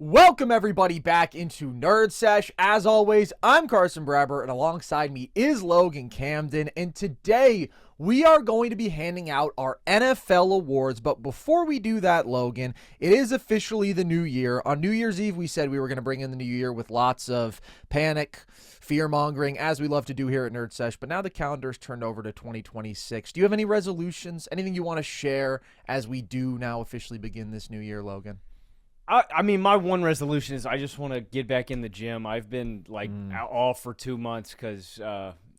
Welcome everybody back into Nerd Sesh. As always, I'm Carson Brabber, and alongside me is Logan Camden, and today we are going to be handing out our NFL awards. But before we do that, Logan, it is officially the new year. On New Year's Eve, we said we were going to bring in the new year with lots of panic, fear-mongering, as we love to do here at Nerd Sesh, but now the calendar's turned over to 2026. Do you have any resolutions, anything you want to share as we do now officially begin this new year, Logan? I mean, my one resolution is I just want to get back in the gym. I've been off for 2 months because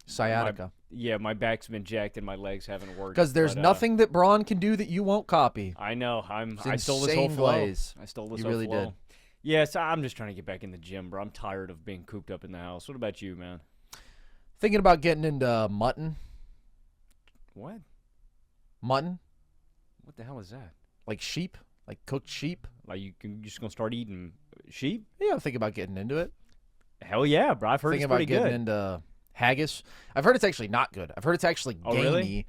sciatica. My back's been jacked and my legs haven't worked. Because there's nothing that Braun can do that you won't copy. I know. I stole this insane whole flow. glaze. I stole this You whole really flow. did. Yeah, so I'm just trying to get back in the gym, bro. I'm tired of being cooped up in the house. What about you, man? Thinking about getting into mutton. What? Mutton? What the hell is that? Like sheep? Like cooked sheep? Like you're just gonna start eating sheep? Yeah, I'm thinking about getting into it. Hell yeah, bro. I've heard Thinking it's pretty about good. getting into haggis. I've heard it's actually not good. I've heard it's actually gamey. Oh, really?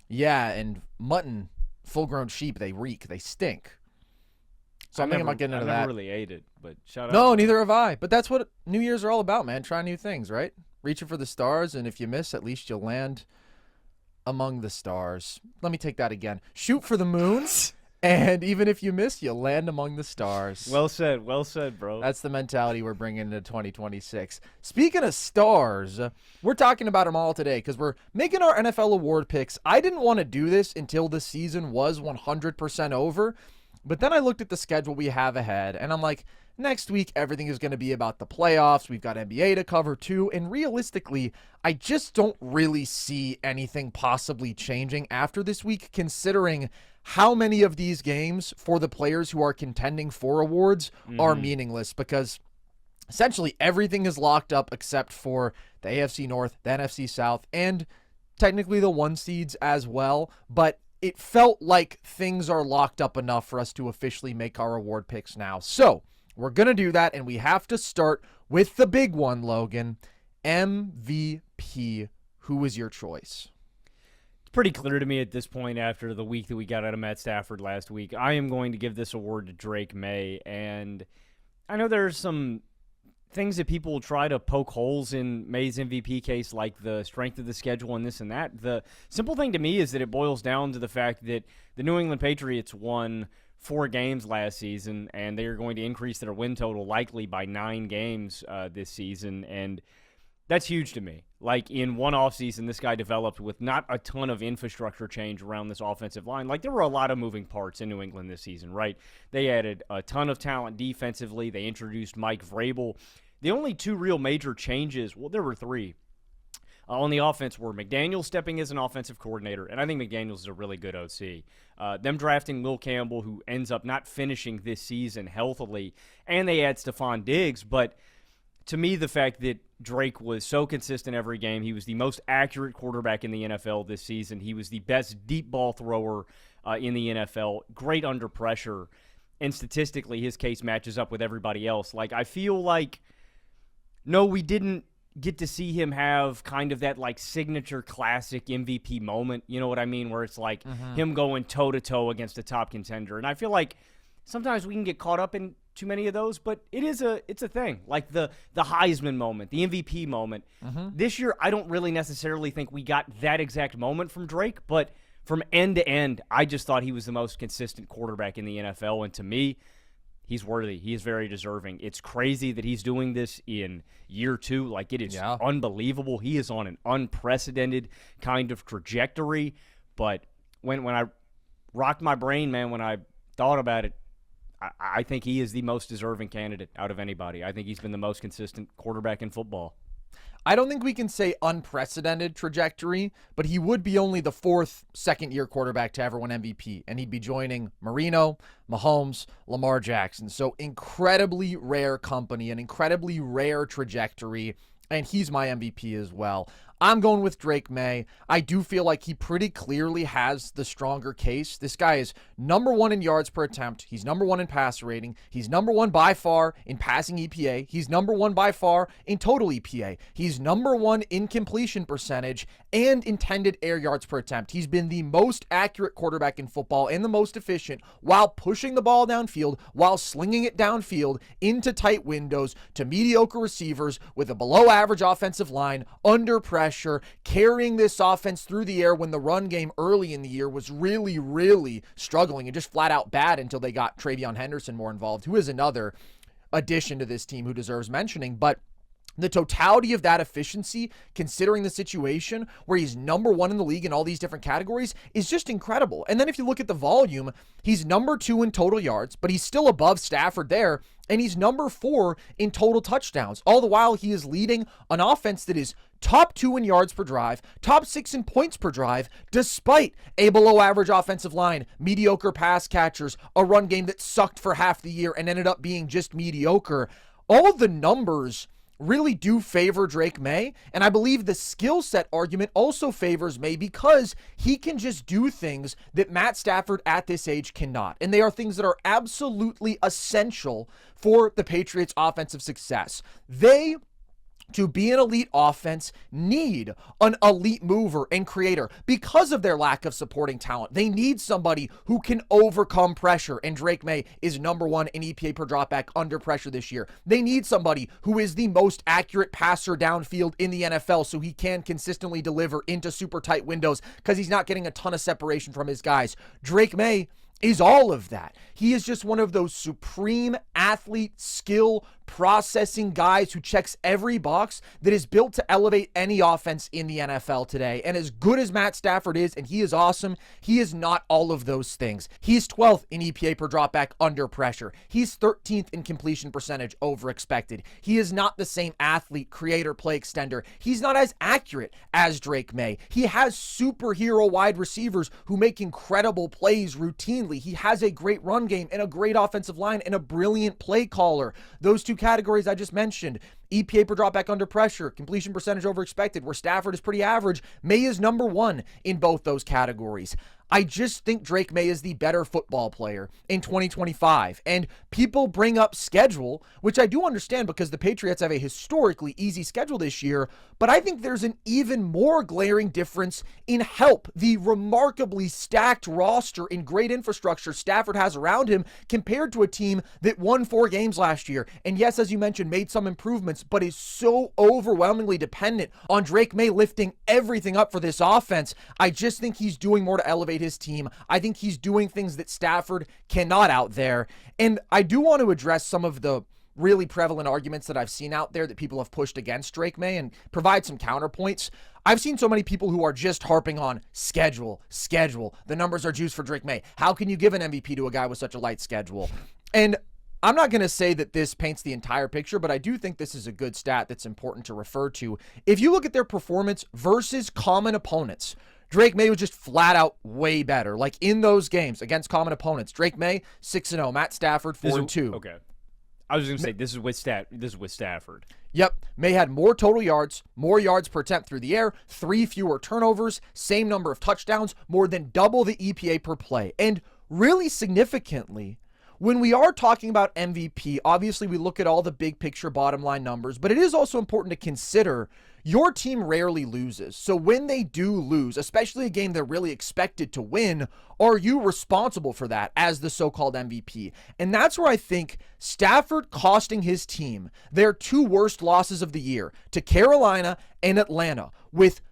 Yeah, and mutton, full-grown sheep, they reek. They stink. So I'm thinking about getting into I that. never really ate it, but shout out. No, neither have I. But that's what New Year's are all about, man. Try new things, right? Reaching for the stars, and if you miss, at least you'll land among the stars. Let me take that again. Shoot for the moon, and even if you miss, you'll land among the stars. Well said, bro. That's the mentality we're bringing into 2026. Speaking of stars, we're talking about them all today because we're making our NFL award picks. I didn't want to do this until the season was 100% over, but then I looked at the schedule we have ahead, and I'm like, next week, everything is going to be about the playoffs. We've got NBA to cover too, and realistically, I just don't really see anything possibly changing after this week, considering how many of these games for the players who are contending for awards are meaningless, because essentially everything is locked up except for the AFC North, the NFC South, and technically the one seeds as well. But it felt like things are locked up enough for us to officially make our award picks now. So we're going to do that, and we have to start with the big one, Logan. MVP. Who was your choice? Pretty clear to me at this point after the week that we got out of Matt Stafford last week. I am going to give this award to Drake Maye, and I know there's some things that people will try to poke holes in Maye's MVP case, like the strength of the schedule and this and that. The simple thing to me is that it boils down to the fact that the New England Patriots won 4 games last season, and they are going to increase their win total likely by 9 games this season, and that's huge to me. Like, in one offseason, this guy developed with not a ton of infrastructure change around this offensive line. Like, there were a lot of moving parts in New England this season, right? They added a ton of talent defensively. They introduced Mike Vrabel. The only 2 real major changes, well, there were 3, on the offense were McDaniel stepping as an offensive coordinator, and I think McDaniels is a really good OC. Them drafting Will Campbell, who ends up not finishing this season healthily, and they add Stephon Diggs, but to me, the fact that Drake was so consistent every game, he was the most accurate quarterback in the NFL this season. He was the best deep ball thrower in the NFL, great under pressure, and statistically, his case matches up with everybody else. Like, I feel like, no, we didn't get to see him have kind of that, like, signature classic MVP moment, you know what I mean, where it's like him going toe-to-toe against a top contender. And I feel like sometimes we can get caught up in too many of those, but it's a thing. Like the Heisman moment, the MVP moment. This year, I don't really necessarily think we got that exact moment from Drake, but from end to end, I just thought he was the most consistent quarterback in the NFL, and to me, he's worthy. He is very deserving. It's crazy that he's doing this in year 2. Like, it is unbelievable. He is on an unprecedented kind of trajectory, but when I rocked my brain, man, when I thought about it, I think he is the most deserving candidate out of anybody. I think he's been the most consistent quarterback in football. I don't think we can say unprecedented trajectory, but he would be only the 4th second-year quarterback to ever win MVP, and he'd be joining Marino, Mahomes, Lamar Jackson. So incredibly rare company, an incredibly rare trajectory, and he's my MVP as well. I'm going with Drake Maye. I do feel like he pretty clearly has the stronger case. This guy is number 1 in yards per attempt. He's number 1 in pass rating. He's number 1 by far in passing EPA. He's number 1 by far in total EPA. He's number 1 in completion percentage and intended air yards per attempt. He's been the most accurate quarterback in football and the most efficient while pushing the ball downfield, while slinging it downfield into tight windows to mediocre receivers with a below average offensive line under pressure, carrying this offense through the air when the run game early in the year was really, really struggling and just flat out bad until they got Travion Henderson more involved, who is another addition to this team who deserves mentioning. But the totality of that efficiency, considering the situation where he's number 1 in the league in all these different categories, is just incredible. And then if you look at the volume, he's number 2 in total yards, but he's still above Stafford there, and he's number 4 in total touchdowns. All the while, he is leading an offense that is top 2 in yards per drive, top 6 in points per drive, despite a below average offensive line, mediocre pass catchers, a run game that sucked for half the year and ended up being just mediocre. All of the numbers really do favor Drake Maye, and I believe the skill set argument also favors Maye because he can just do things that Matt Stafford at this age cannot, and they are things that are absolutely essential for the Patriots' offensive success. They, to be an elite offense, need an elite mover and creator because of their lack of supporting talent. They need somebody who can overcome pressure, and Drake Maye is number 1 in EPA per dropback under pressure this year. They need somebody who is the most accurate passer downfield in the NFL so he can consistently deliver into super tight windows because he's not getting a ton of separation from his guys. Drake Maye is all of that. He is just one of those supreme athlete skill processing guys who checks every box that is built to elevate any offense in the NFL today. And as good as Matt Stafford is, and he is awesome, he is not all of those things. He's 12th in EPA per dropback under pressure. He's 13th in completion percentage over expected. He is not the same athlete, creator, play extender. He's not as accurate as Drake Maye. He has superhero wide receivers who make incredible plays routinely. He has a great run game and a great offensive line and a brilliant play caller. Those two categories I just mentioned, EPA per dropback under pressure, completion percentage over expected, where Stafford is pretty average, Maye is number 1 in both those categories. I just think Drake Maye is the better football player in 2025. And people bring up schedule, which I do understand because the Patriots have a historically easy schedule this year, but I think there's an even more glaring difference in help, the remarkably stacked roster and great infrastructure Stafford has around him compared to a team that won 4 games last year. And yes, as you mentioned, made some improvements, but is so overwhelmingly dependent on Drake Maye lifting everything up for this offense. I just think he's doing more to elevate his team. I think he's doing things that Stafford cannot out there. And I do want to address some of the really prevalent arguments that I've seen out there that people have pushed against Drake Maye and provide some counterpoints. I've seen so many people who are just harping on schedule. The numbers are juiced for Drake Maye. How can you give an MVP to a guy with such a light schedule? And I'm not going to say that this paints the entire picture, but I do think this is a good stat that's important to refer to. If you look at their performance versus common opponents, Drake Maye was just flat out way better. Like in those games against common opponents, Drake Maye 6-0, Matt Stafford 4-2. Okay, I was going to say this is with Stafford. Yep, Maye had more total yards, more yards per attempt through the air, 3 fewer turnovers, same number of touchdowns, more than double the EPA per play, and really significantly, when we are talking about MVP, obviously we look at all the big picture bottom line numbers, but it is also important to consider your team rarely loses. So when they do lose, especially a game they're really expected to win, are you responsible for that as the so-called MVP? And that's where I think Stafford costing his team their 2 worst losses of the year to Carolina and Atlanta, with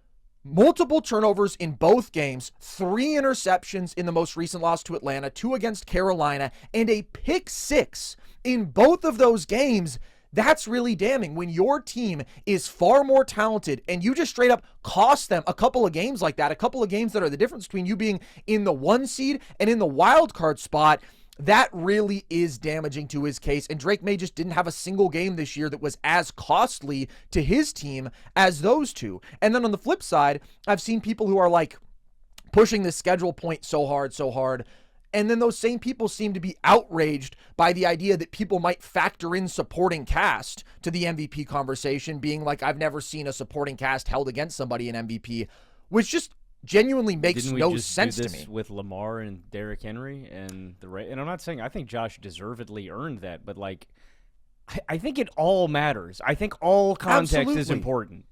multiple turnovers in both games, 3 interceptions in the most recent loss to Atlanta, 2 against Carolina, and a pick 6 in both of those games. That's really damning when your team is far more talented and you just straight up cost them a couple of games like that, a couple of games that are the difference between you being in the 1 seed and in the wild card spot. That really is damaging to his case, and Drake Maye just didn't have a single game this year that was as costly to his team as those two. And then on the flip side, I've seen people who are like pushing the schedule point so hard. And then those same people seem to be outraged by the idea that people might factor in supporting cast to the MVP conversation, being like, I've never seen a supporting cast held against somebody in MVP, which just genuinely makes no sense to me. With Lamar and Derrick Henry and and I'm not saying I think Josh deservedly earned that, but like I think it all matters. I think all context is important.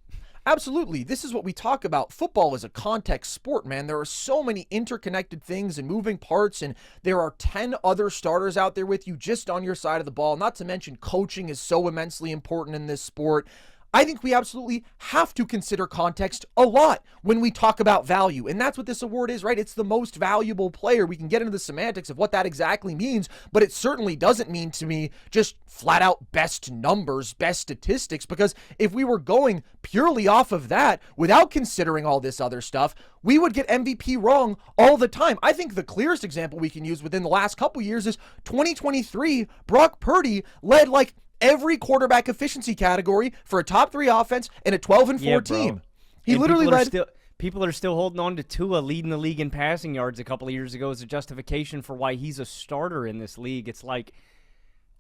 Absolutely. This is what we talk about. Football is a context sport, man. There are so many interconnected things and moving parts, and there are 10 other starters out there with you just on your side of the ball. Not to mention coaching is so immensely important in this sport. I think we absolutely have to consider context a lot when we talk about value. And that's what this award is, right? It's the most valuable player. We can get into the semantics of what that exactly means, but it certainly doesn't mean to me just flat out best numbers, best statistics, because if we were going purely off of that without considering all this other stuff, we would get MVP wrong all the time. I think the clearest example we can use within the last couple years is 2023. Brock Purdy led like every quarterback efficiency category for a top 3 offense and a 12-4 team. He literally led. People are still holding on to Tua leading the league in passing yards a couple of years ago as a justification for why he's a starter in this league. It's like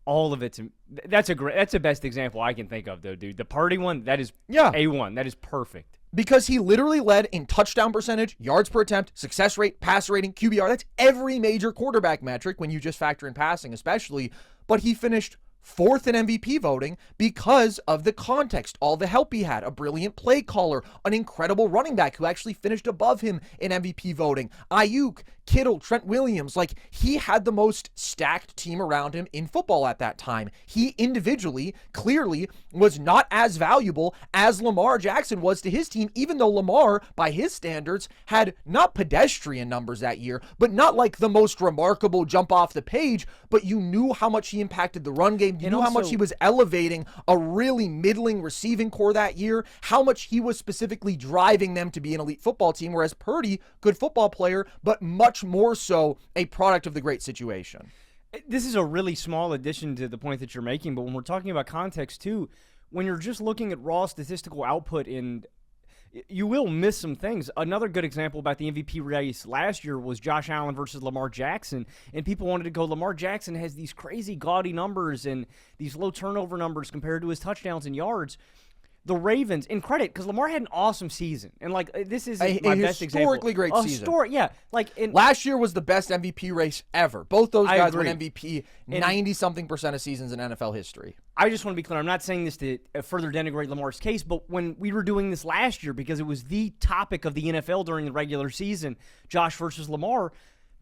all of it's. That's the best example I can think of, though, dude. The Purdy one, that is A1. That is perfect. Because he literally led in touchdown percentage, yards per attempt, success rate, pass rating, QBR. That's every major quarterback metric when you just factor in passing, especially. But he finished 4th in MVP voting because of the context, all the help he had, a brilliant play caller, an incredible running back who actually finished above him in MVP voting, Ayuk, Kittle, Trent Williams. Like, he had the most stacked team around him in football at that time. He individually clearly was not as valuable as Lamar Jackson was to his team, even though Lamar, by his standards, had not pedestrian numbers that year, but not like the most remarkable jump off the page, but you knew how much he impacted the run game. You knew how much he was elevating a really middling receiving core that year, how much he was specifically driving them to be an elite football team, whereas Purdy, good football player, but much more so a product of the great situation. This is a really small addition to the point that you're making, but when we're talking about context too, when you're just looking at raw statistical output, you will miss some things. Another good example about the MVP race last year was Josh Allen versus Lamar Jackson, and people wanted to go, Lamar Jackson has these crazy gaudy numbers and these low turnover numbers compared to his touchdowns and yards. The Ravens, in credit, because Lamar had an awesome season, and like this is my best example. Historically great season. Last year was the best MVP race ever. Both those guys won MVP 90-something% of seasons in NFL history. I just want to be clear. I'm not saying this to further denigrate Lamar's case, but when we were doing this last year, because it was the topic of the NFL during the regular season, Josh versus Lamar,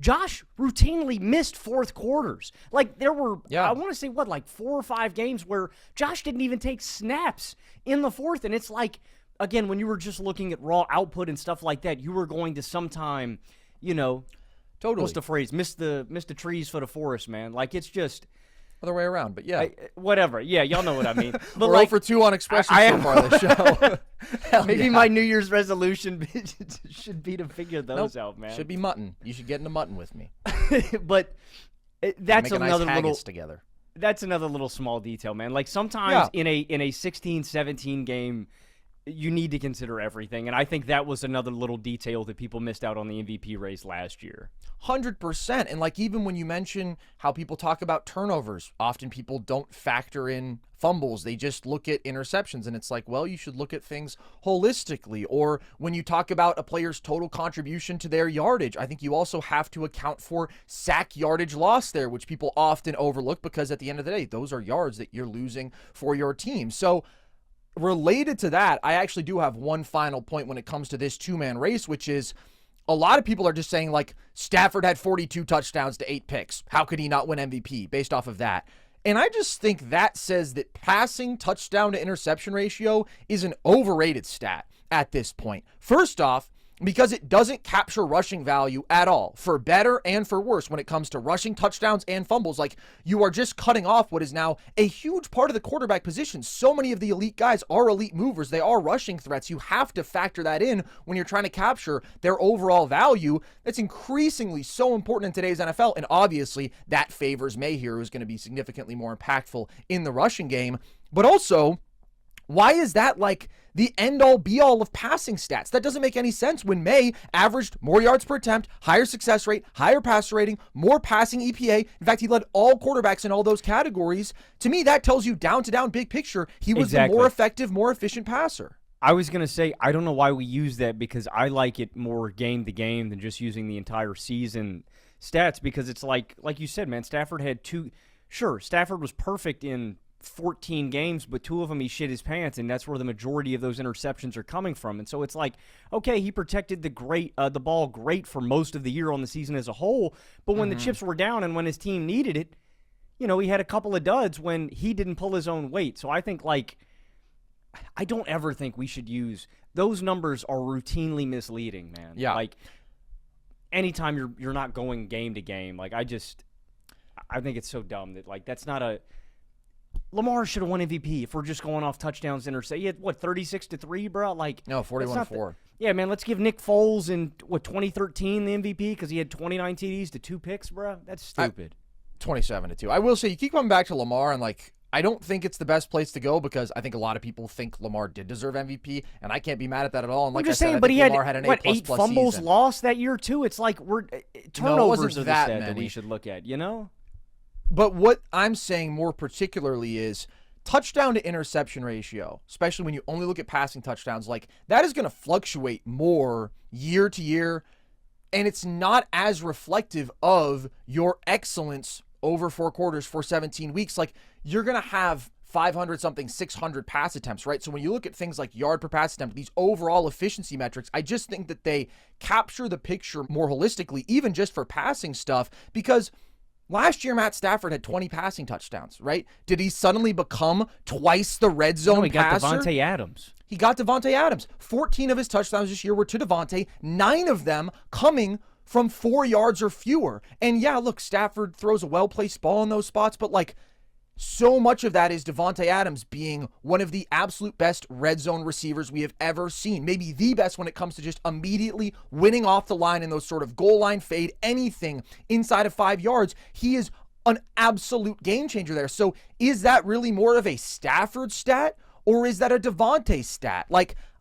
Josh routinely missed fourth quarters. Like, there were, I want to say, 4 or 5 games where Josh didn't even take snaps in the fourth. And it's like, again, when you were just looking at raw output and stuff like that, you were going to sometime, totally. What's the phrase? Miss the trees for the forest, man. Like, it's just other way around, but whatever. Yeah, y'all know what I mean. But we're 0 for 2 on expressions so far this show. Maybe my New Year's resolution should be to figure those out, man. Should be mutton. You should get into mutton with me. But that's another little together. That's another little small detail, man. Like, sometimes in a 16-17 game, you need to consider everything, and I think that was another little detail that people missed out on the MVP race last year. 100%. And like, even when you mention how people talk about turnovers, often people don't factor in fumbles. They just look at interceptions, and it's like, well, you should look at things holistically. Or when you talk about a player's total contribution to their yardage, I think you also have to account for sack yardage loss there, which people often overlook, because at the end of the day, those are yards that you're losing for your team. So related to that, I actually do have one final point when it comes to this 2-man race, which is a lot of people are just saying, like, Stafford had 42 touchdowns to 8 picks. How could he not win MVP based off of that? And I just think that says that passing touchdown to interception ratio is an overrated stat at this point. First off, because it doesn't capture rushing value at all, for better and for worse, when it comes to rushing touchdowns and fumbles. Like, you are just cutting off what is now a huge part of the quarterback position. So many of the elite guys are elite movers. They are rushing threats. You have to factor that in when you're trying to capture their overall value. That's increasingly so important in today's NFL, and obviously that favors Maye here, who's going to be significantly more impactful in the rushing game. But also, Why is that like the end-all be-all of passing stats? That doesn't make any sense when Maye averaged more yards per attempt, higher success rate, higher passer rating, more passing EPA. In fact, he led all quarterbacks in all those categories. To me, that tells you down-to-down big picture, he was the more effective, more efficient passer. I was going to say, I don't know why we use that, because I like it more game-to-game than just using the entire season stats, because it's like you said, man, Stafford had Stafford was perfect in 14 games, but 2 of them he shit his pants, and that's where the majority of those interceptions are coming from. And so it's like, okay, he protected the ball great for most of the year on the season as a whole, but when the chips were down and when his team needed it, he had a couple of duds when he didn't pull his own weight. So I think, I don't ever think we should use those numbers. Are routinely misleading, man. Yeah. Like, anytime you're not going game to game, I think it's so dumb that that's not a. Lamar should have won MVP if we're just going off touchdowns, intercept. He had 36-3, bro. No, 41-4. Yeah, man. Let's give Nick Foles in 2013 the MVP because he had 29 TDs to 2 picks, bro. That's stupid. 27-2. I will say, you keep coming back to Lamar, and I don't think it's the best place to go, because I think a lot of people think Lamar did deserve MVP, and I can't be mad at that at all. And I'm just saying, I but think Lamar had an 8 fumbles season. lost that year too. It's like turnovers are the that stat many. that we should look at, But what I'm saying more particularly is touchdown to interception ratio, especially when you only look at passing touchdowns, that is going to fluctuate more year to year, and it's not as reflective of your excellence over 4 quarters for 17 weeks. You're going to have 500-something, 600 pass attempts, right? So when you look at things like yard per pass attempt, these overall efficiency metrics, I just think that they capture the picture more holistically, even just for passing stuff, because last year, Matt Stafford had 20 passing touchdowns, right? Did he suddenly become twice the red zone passer? Got Devontae Adams. He got Devontae Adams. 14 of his touchdowns this year were to Devontae, 9 of them coming from 4 yards or fewer. And yeah, look, Stafford throws a well-placed ball in those spots, but so much of that is Devontae Adams being one of the absolute best red zone receivers we have ever seen. Maybe the best when it comes to just immediately winning off the line in those sort of goal line fade, anything inside of 5 yards. He is an absolute game changer there. So is that really more of a Stafford stat, or is that a Devontae stat?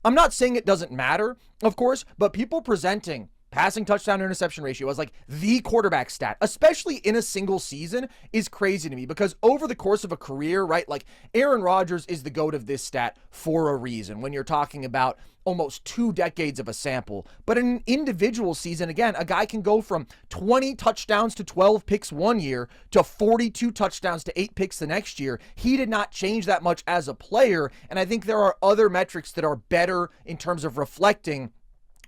I'm not saying it doesn't matter, of course, but people presenting passing touchdown interception ratio as the quarterback stat, especially in a single season, is crazy to me, because over the course of a career, right, Aaron Rodgers is the GOAT of this stat for a reason when you're talking about almost 2 decades of a sample. But in an individual season, again, a guy can go from 20 touchdowns to 12 picks one year to 42 touchdowns to 8 picks the next year. He did not change that much as a player, and I think there are other metrics that are better in terms of reflecting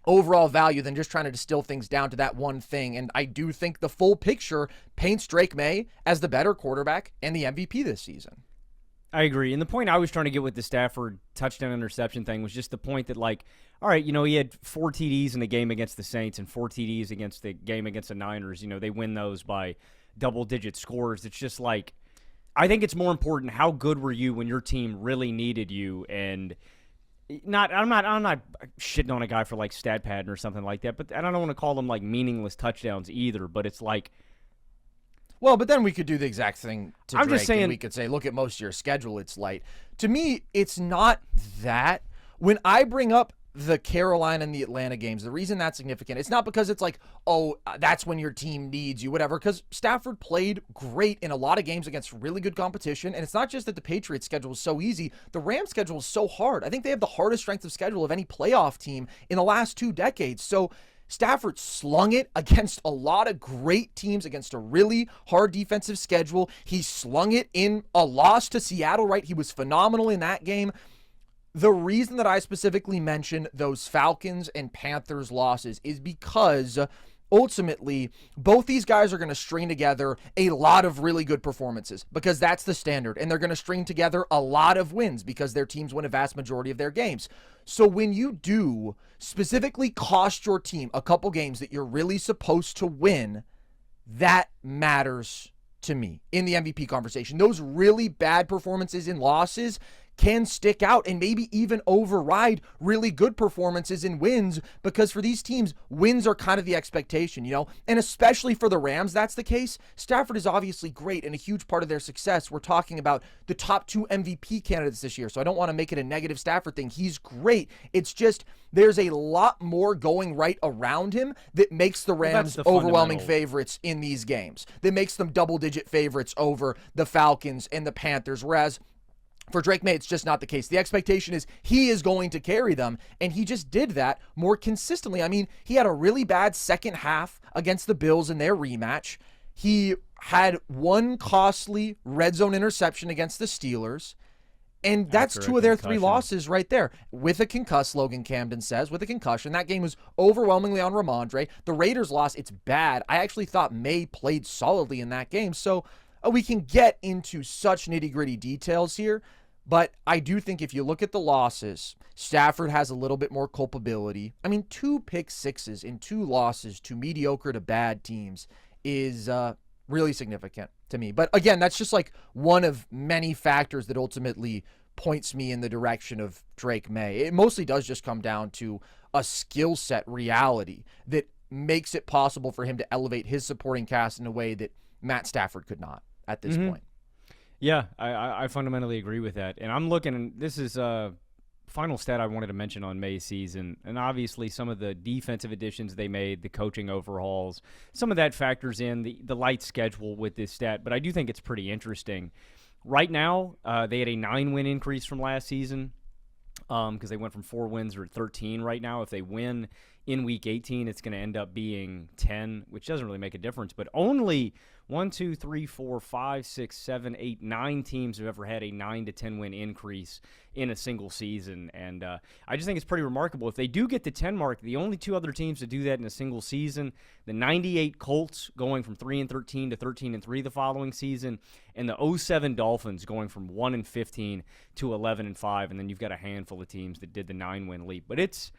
overall value than just trying to distill things down to that one thing. And I do think the full picture paints Drake Maye as the better quarterback and the MVP this season. I agree. And the point I was trying to get with the Stafford touchdown interception thing was just the point that, all right, he had 4 TDs in the game against the Saints and 4 TDs against the game against the Niners. They win those by double-digit scores. It's just I think it's more important how good were you when your team really needed you, and I'm not shitting on a guy for stat padding or something like that, but I don't want to call them meaningless touchdowns either. But it's well, but then we could do the exact thing to I'm Drake, just saying, and we could say, look at most of your schedule, it's light. To me, it's not that. When I bring up the Carolina and the Atlanta games, the reason that's significant, it's not because it's that's when your team needs you, whatever, because Stafford played great in a lot of games against really good competition, and it's not just that the Patriots schedule is so easy, the Rams schedule is so hard. I think they have the hardest strength of schedule of any playoff team in the last 2 decades, so Stafford slung it against a lot of great teams against a really hard defensive schedule. He slung it in a loss to Seattle, right? He was phenomenal in that game. The reason that I specifically mention those Falcons and Panthers losses is because ultimately both these guys are going to string together a lot of really good performances, because that's the standard, and they're going to string together a lot of wins because their teams win a vast majority of their games. So when you do specifically cost your team a couple games that you're really supposed to win, that matters to me in the MVP conversation. Those really bad performances and losses can stick out and maybe even override really good performances in wins, because for these teams, wins are kind of the expectation, and especially for the Rams, that's the case. Stafford is obviously great and a huge part of their success. We're talking about the top 2 MVP candidates this year, so I don't want to make it a negative Stafford thing. He's great. It's just there's a lot more going right around him that makes the Rams overwhelming favorites in these games, that makes them double-digit favorites over the Falcons and the Panthers, whereas for Drake Maye, it's just not the case. The expectation is he is going to carry them, and he just did that more consistently. I mean, he had a really bad second half against the Bills in their rematch. He had one costly red zone interception against the Steelers, and that's 2 of their 3 losses right there. With a concuss, Logan Camden says, with a concussion. That game was overwhelmingly on Ramondre. The Raiders loss, it's bad. I actually thought Maye played solidly in that game, so we can get into such nitty-gritty details here. But I do think if you look at the losses, Stafford has a little bit more culpability. I mean, 2 pick sixes in 2 losses to mediocre to bad teams is really significant to me. But again, that's just like one of many factors that ultimately points me in the direction of Drake Maye. It mostly does just come down to a skill set reality that makes it possible for him to elevate his supporting cast in a way that Matt Stafford could not at this point. Yeah, I fundamentally agree with that. And I'm looking, and this is a final stat I wanted to mention on May's season. And obviously some of the defensive additions they made, the coaching overhauls, some of that factors in the light schedule with this stat. But I do think it's pretty interesting. Right now, they had a 9-win increase from last season because they went from 4 wins to 13 right now. If they win in Week 18, it's going to end up being 10, which doesn't really make a difference. But only 1, 2, 3, 4, 5, 6, 7, 8, 9 teams have ever had a 9 to 10 win increase in a single season. And I just think it's pretty remarkable. If they do get the 10 mark, the only 2 other teams to do that in a single season, the 98 Colts going from 3-13 to 13-3 the following season, and the 07 Dolphins going from 1-15 to 11-5. And then you've got a handful of teams that did the 9-win leap. But it's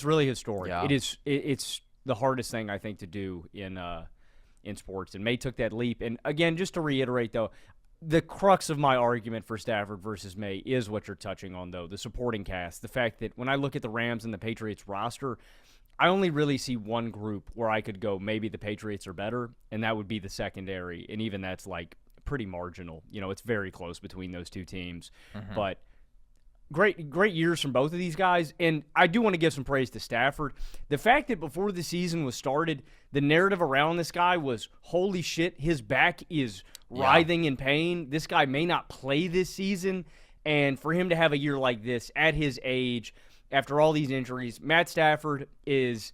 really historic. Yeah. It's the hardest thing I think to do in sports, and Maye took that leap. And again, just to reiterate though, the crux of my argument for Stafford versus Maye is what you're touching on though, the supporting cast. The fact that when I look at the Rams and the Patriots roster, I only really see one group where I could go maybe the Patriots are better, and that would be the secondary, and even that's like pretty marginal. It's very close between those 2 teams. But great years from both of these guys, and I do want to give some praise to Stafford. The fact that before the season was started, the narrative around this guy was, holy shit, his back is writhing in pain. This guy may not play this season, and for him to have a year like this at his age, after all these injuries, Matt Stafford is,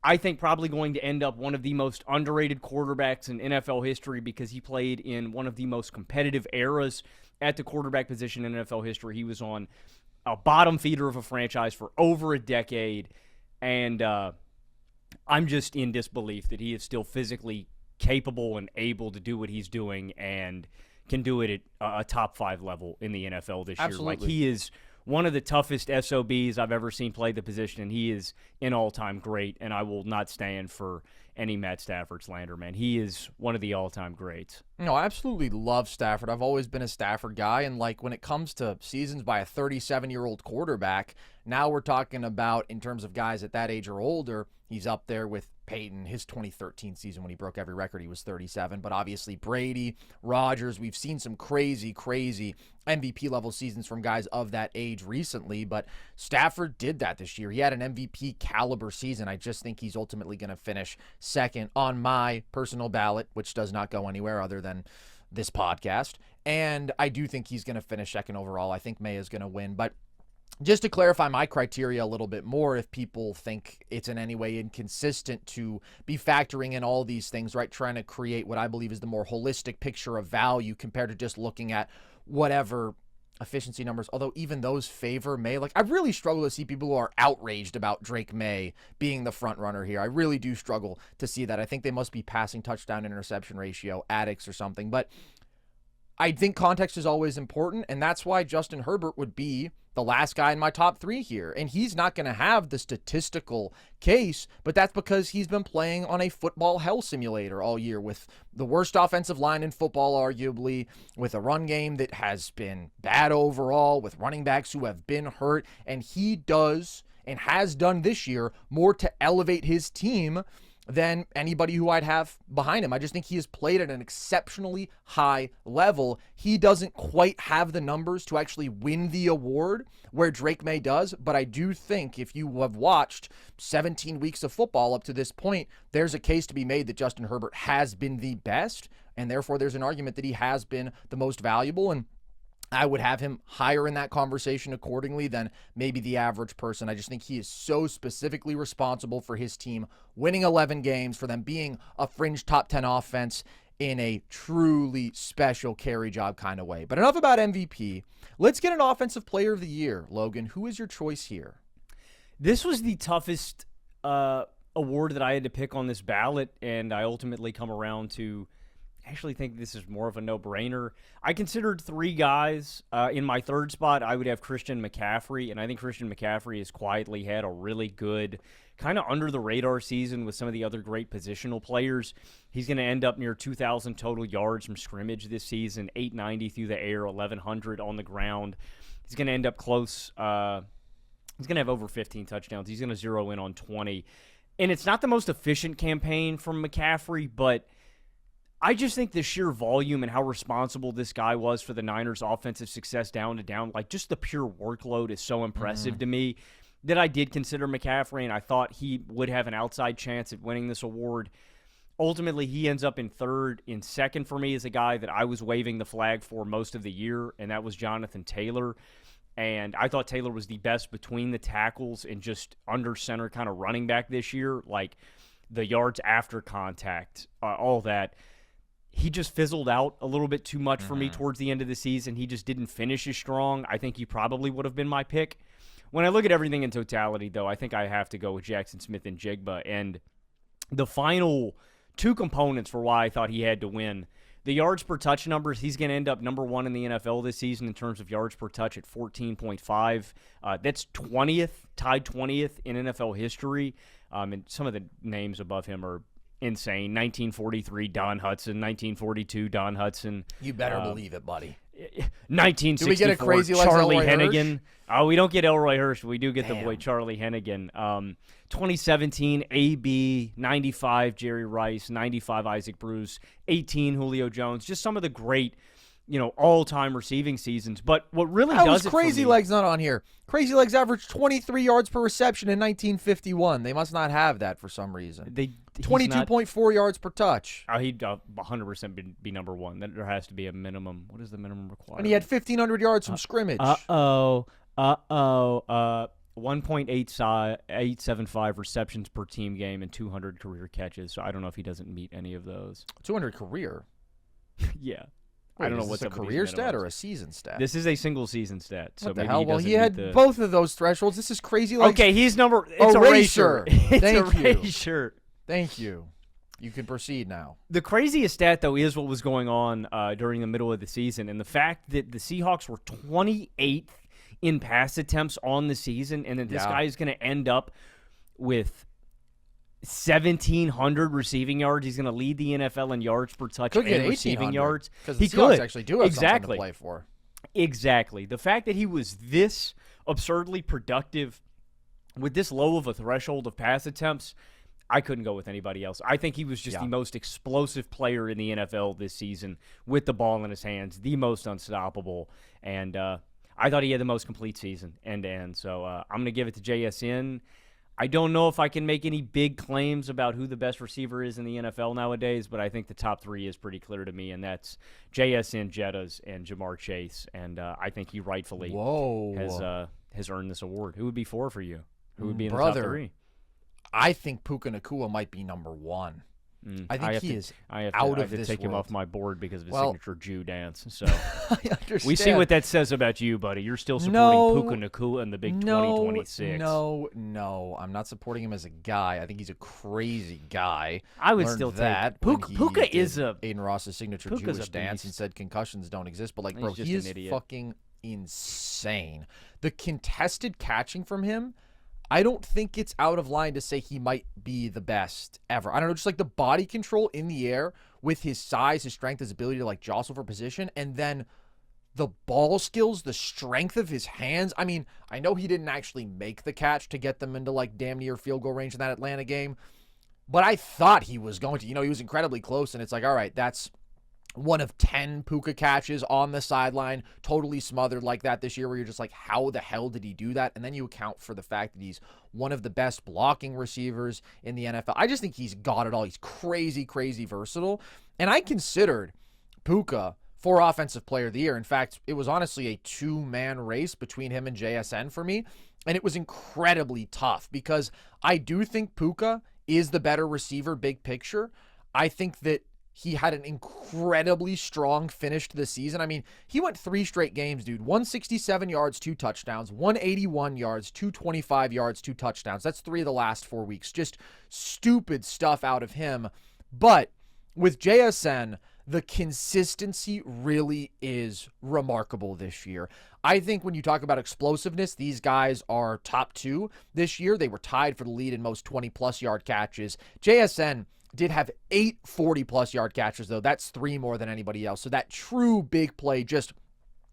I think, probably going to end up one of the most underrated quarterbacks in NFL history because he played in one of the most competitive eras at the quarterback position in NFL history. He was on a bottom feeder of a franchise for over a decade, and I'm just in disbelief that he is still physically capable and able to do what he's doing and can do it at a top 5 level in the NFL this year. Like, he is one of the toughest SOBs I've ever seen play the position, and he is an all-time great, and I will not stand for any Matt Stafford slander, man. He is one of the all-time greats. No, I absolutely love Stafford. I've always been a Stafford guy, and like when it comes to seasons by a 37-year-old quarterback, now we're talking about in terms of guys at that age or older, he's up there with Peyton. His 2013 season when he broke every record, he was 37, but obviously Brady, Rodgers, we've seen some crazy MVP level seasons from guys of that age recently, but Stafford did that this year. He had an MVP caliber season. I just think he's ultimately going to finish second on my personal ballot, which does not go anywhere other than this podcast. And I do think he's going to finish second overall. I think Maye is going to win, but just to clarify my criteria a little bit more, if people think it's in any way inconsistent to be factoring in all these things, right, trying to create what I believe is the more holistic picture of value compared to just looking at whatever efficiency numbers, although even those favor Maye. Like, I really struggle to see people who are outraged about Drake Maye being the front runner here. I really do struggle to see that. I think they must be passing touchdown interception ratio addicts or something, but I think context is always important, and that's why Justin Herbert would be the last guy in my top 3 here. And he's not going to have the statistical case, but that's because he's been playing on a football hell simulator all year with the worst offensive line in football, arguably, with a run game that has been bad overall, with running backs who have been hurt. And he does and has done this year more to elevate his team than anybody who I'd have behind him. I just think he has played at an exceptionally high level. He doesn't quite have the numbers to actually win the award where Drake Maye does, but I do think if you have watched 17 weeks of football up to this point, there's a case to be made that Justin Herbert has been the best, and therefore there's an argument that he has been the most valuable, and I would have him higher in that conversation accordingly than maybe the average person. I just think he is so specifically responsible for his team winning 11 games, for them being a fringe top 10 offense in a truly special carry job kind of way. But enough about MVP. Let's get an offensive player of the year. Logan, who is your choice here? This was the toughest award that I had to pick on this ballot, and I ultimately come around to actually think this is more of a no-brainer. I considered 3 guys. In my third spot, I would have Christian McCaffrey, and I think Christian McCaffrey has quietly had a really good, kind of under-the-radar season with some of the other great positional players. He's going to end up near 2,000 total yards from scrimmage this season, 890 through the air, 1,100 on the ground. He's going to end up close. He's going to have over 15 touchdowns. He's going to zero in on 20. And it's not the most efficient campaign from McCaffrey, but I just think the sheer volume and how responsible this guy was for the Niners' offensive success down to down, like just the pure workload is so impressive to me that I did consider McCaffrey, and I thought he would have an outside chance at winning this award. Ultimately, he ends up in third. In second for me is a guy that I was waving the flag for most of the year, and that was Jonathan Taylor. And I thought Taylor was the best between the tackles and just under center kind of running back this year, like the yards after contact, all that. He just fizzled out a little bit too much for me towards the end of the season. He just didn't finish as strong. I think he probably would have been my pick. When I look at everything in totality, though, I think I have to go with Jaxon Smith-Njigba. And the final 2 components for why I thought he had to win, the yards per touch numbers, he's going to end up number 1 in the NFL this season in terms of yards per touch at 14.5. That's 20th, tied 20th in NFL history. And some of the names above him are insane. 1943, Don Hudson. 1942, Don Hudson. You better believe it, buddy. 1964, do we get a crazy like Charlie Elroy Hennigan. Hirsch? We don't get Elroy Hirsch. We do get the Damn. boy Charlie Hennigan. 2017, AB. 95, Jerry Rice. 95, Isaac Bruce. 18, Julio Jones. Just some of the great, all-time receiving seasons. But what really does it for Crazy me, Legs not on here. Crazy Legs averaged 23 yards per reception in 1951. They must not have that for some reason. 22.4 yards per touch. He'd 100% be number 1. There has to be a minimum. What is the minimum requirement? And he had 1,500 yards from scrimmage. 1.875 receptions per team game and 200 career catches. So I don't know if he doesn't meet any of those. 200 career? Yeah. Wait, I don't know is what's this up a with career these stat minimums. or a season stat? This is a single season stat. So What the maybe hell? he Well, doesn't he had meet the... both of those thresholds. This is Crazy Legs. Okay, he's number... It's Eraser. It's Thank you. erasure. Thank you. You can proceed now. The craziest stat, though, is what was going on during the middle of the season, and the fact that the Seahawks were 28th in pass attempts on the season, and that this guy is going to end up with 1,700 receiving yards. He's going to lead the NFL in yards per touch Could get and receiving yards. Because the He Seahawks could. actually do have something Exactly. to play for. Exactly. The fact that he was this absurdly productive with this low of a threshold of pass attempts, I couldn't go with anybody else. I think he was just the most explosive player in the NFL this season with the ball in his hands, the most unstoppable. And I thought he had the most complete season end-to-end. So I'm going to give it to JSN. I don't know if I can make any big claims about who the best receiver is in the NFL nowadays, but I think the top 3 is pretty clear to me, and that's JSN, Jettas, and Jamar Chase. And I think he rightfully has earned this award. Who would be 4 for you? Who would be in the top 3? I think Puka Nacua might be number 1. I think he is out of this world. Take him off my board because of his signature Jew dance. So I understand. We see what that says about you, buddy. You're still supporting Puka Nacua in the big 2026. No, I'm not supporting him as a guy. I think he's a crazy guy. I would Learned still that take Puka is Aiden Ross's signature Jewish dance and said concussions don't exist. But bro, he is fucking insane. The contested catching from him, I don't think it's out of line to say he might be the best ever. I don't know, just like the body control in the air with his size, his strength, his ability to like jostle for position, and then the ball skills, the strength of his hands. I mean, I know he didn't actually make the catch to get them into like damn near field goal range in that Atlanta game, but I thought he was going to. He was incredibly close, and it's like, all right, that's one of 10 Puka catches on the sideline, totally smothered like that this year, where you're just like, how the hell did he do that? And then you account for the fact that he's one of the best blocking receivers in the NFL. I just think he's got it all. He's crazy, crazy versatile. And I considered Puka for Offensive Player of the Year. In fact, it was honestly a two-man race between him and JSN for me. And it was incredibly tough because I do think Puka is the better receiver, big picture. I think that he had an incredibly strong finish to the season. I mean, he went 3 straight games, dude. 167 yards, 2 touchdowns. 181 yards, 225 yards, 2 touchdowns. That's 3 of the last 4 weeks. Just stupid stuff out of him. But with JSN, the consistency really is remarkable this year. I think when you talk about explosiveness, these guys are top 2 this year. They were tied for the lead in most 20-plus yard catches. JSN did have 8 40-plus yard catches, though. That's 3 more than anybody else. So that true big play, just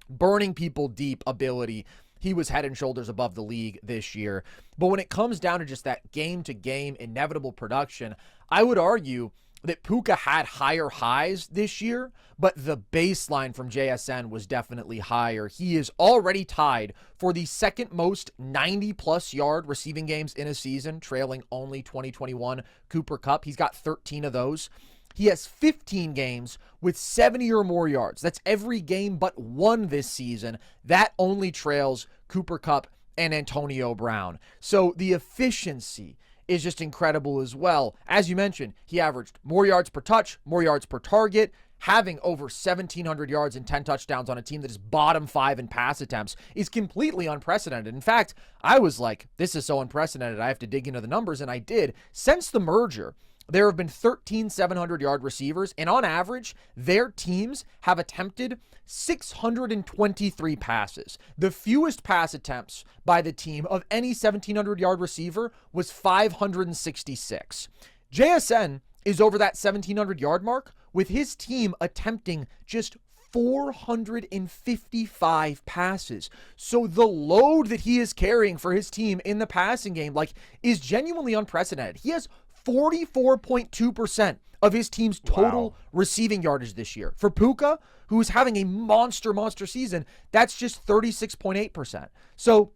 burning people deep ability, he was head and shoulders above the league this year. But when it comes down to just that game-to-game inevitable production, I would argue that Puka had higher highs this year, but the baseline from JSN was definitely higher. He is already tied for the second most 90-plus yard receiving games in a season, trailing only 2021 Cooper Kupp. He's got 13 of those. He has 15 games with 70 or more yards. That's every game but one this season. That only trails Cooper Kupp and Antonio Brown. So the efficiency is just incredible as well. As you mentioned, he averaged more yards per touch, more yards per target, having over 1,700 yards and 10 touchdowns on a team that is bottom 5 in pass attempts is completely unprecedented. In fact, I was like, this is so unprecedented, I have to dig into the numbers, and I did. Since the merger, there have been 13 700-yard receivers, and on average, their teams have attempted 623 passes. The fewest pass attempts by the team of any 1,700-yard receiver was 566. JSN is over that 1,700-yard mark, with his team attempting just 455 passes. So the load that he is carrying for his team in the passing game, is genuinely unprecedented. He has 44.2% of his team's total receiving yardage this year. For Puka, who's having a monster season, that's just 36.8%. So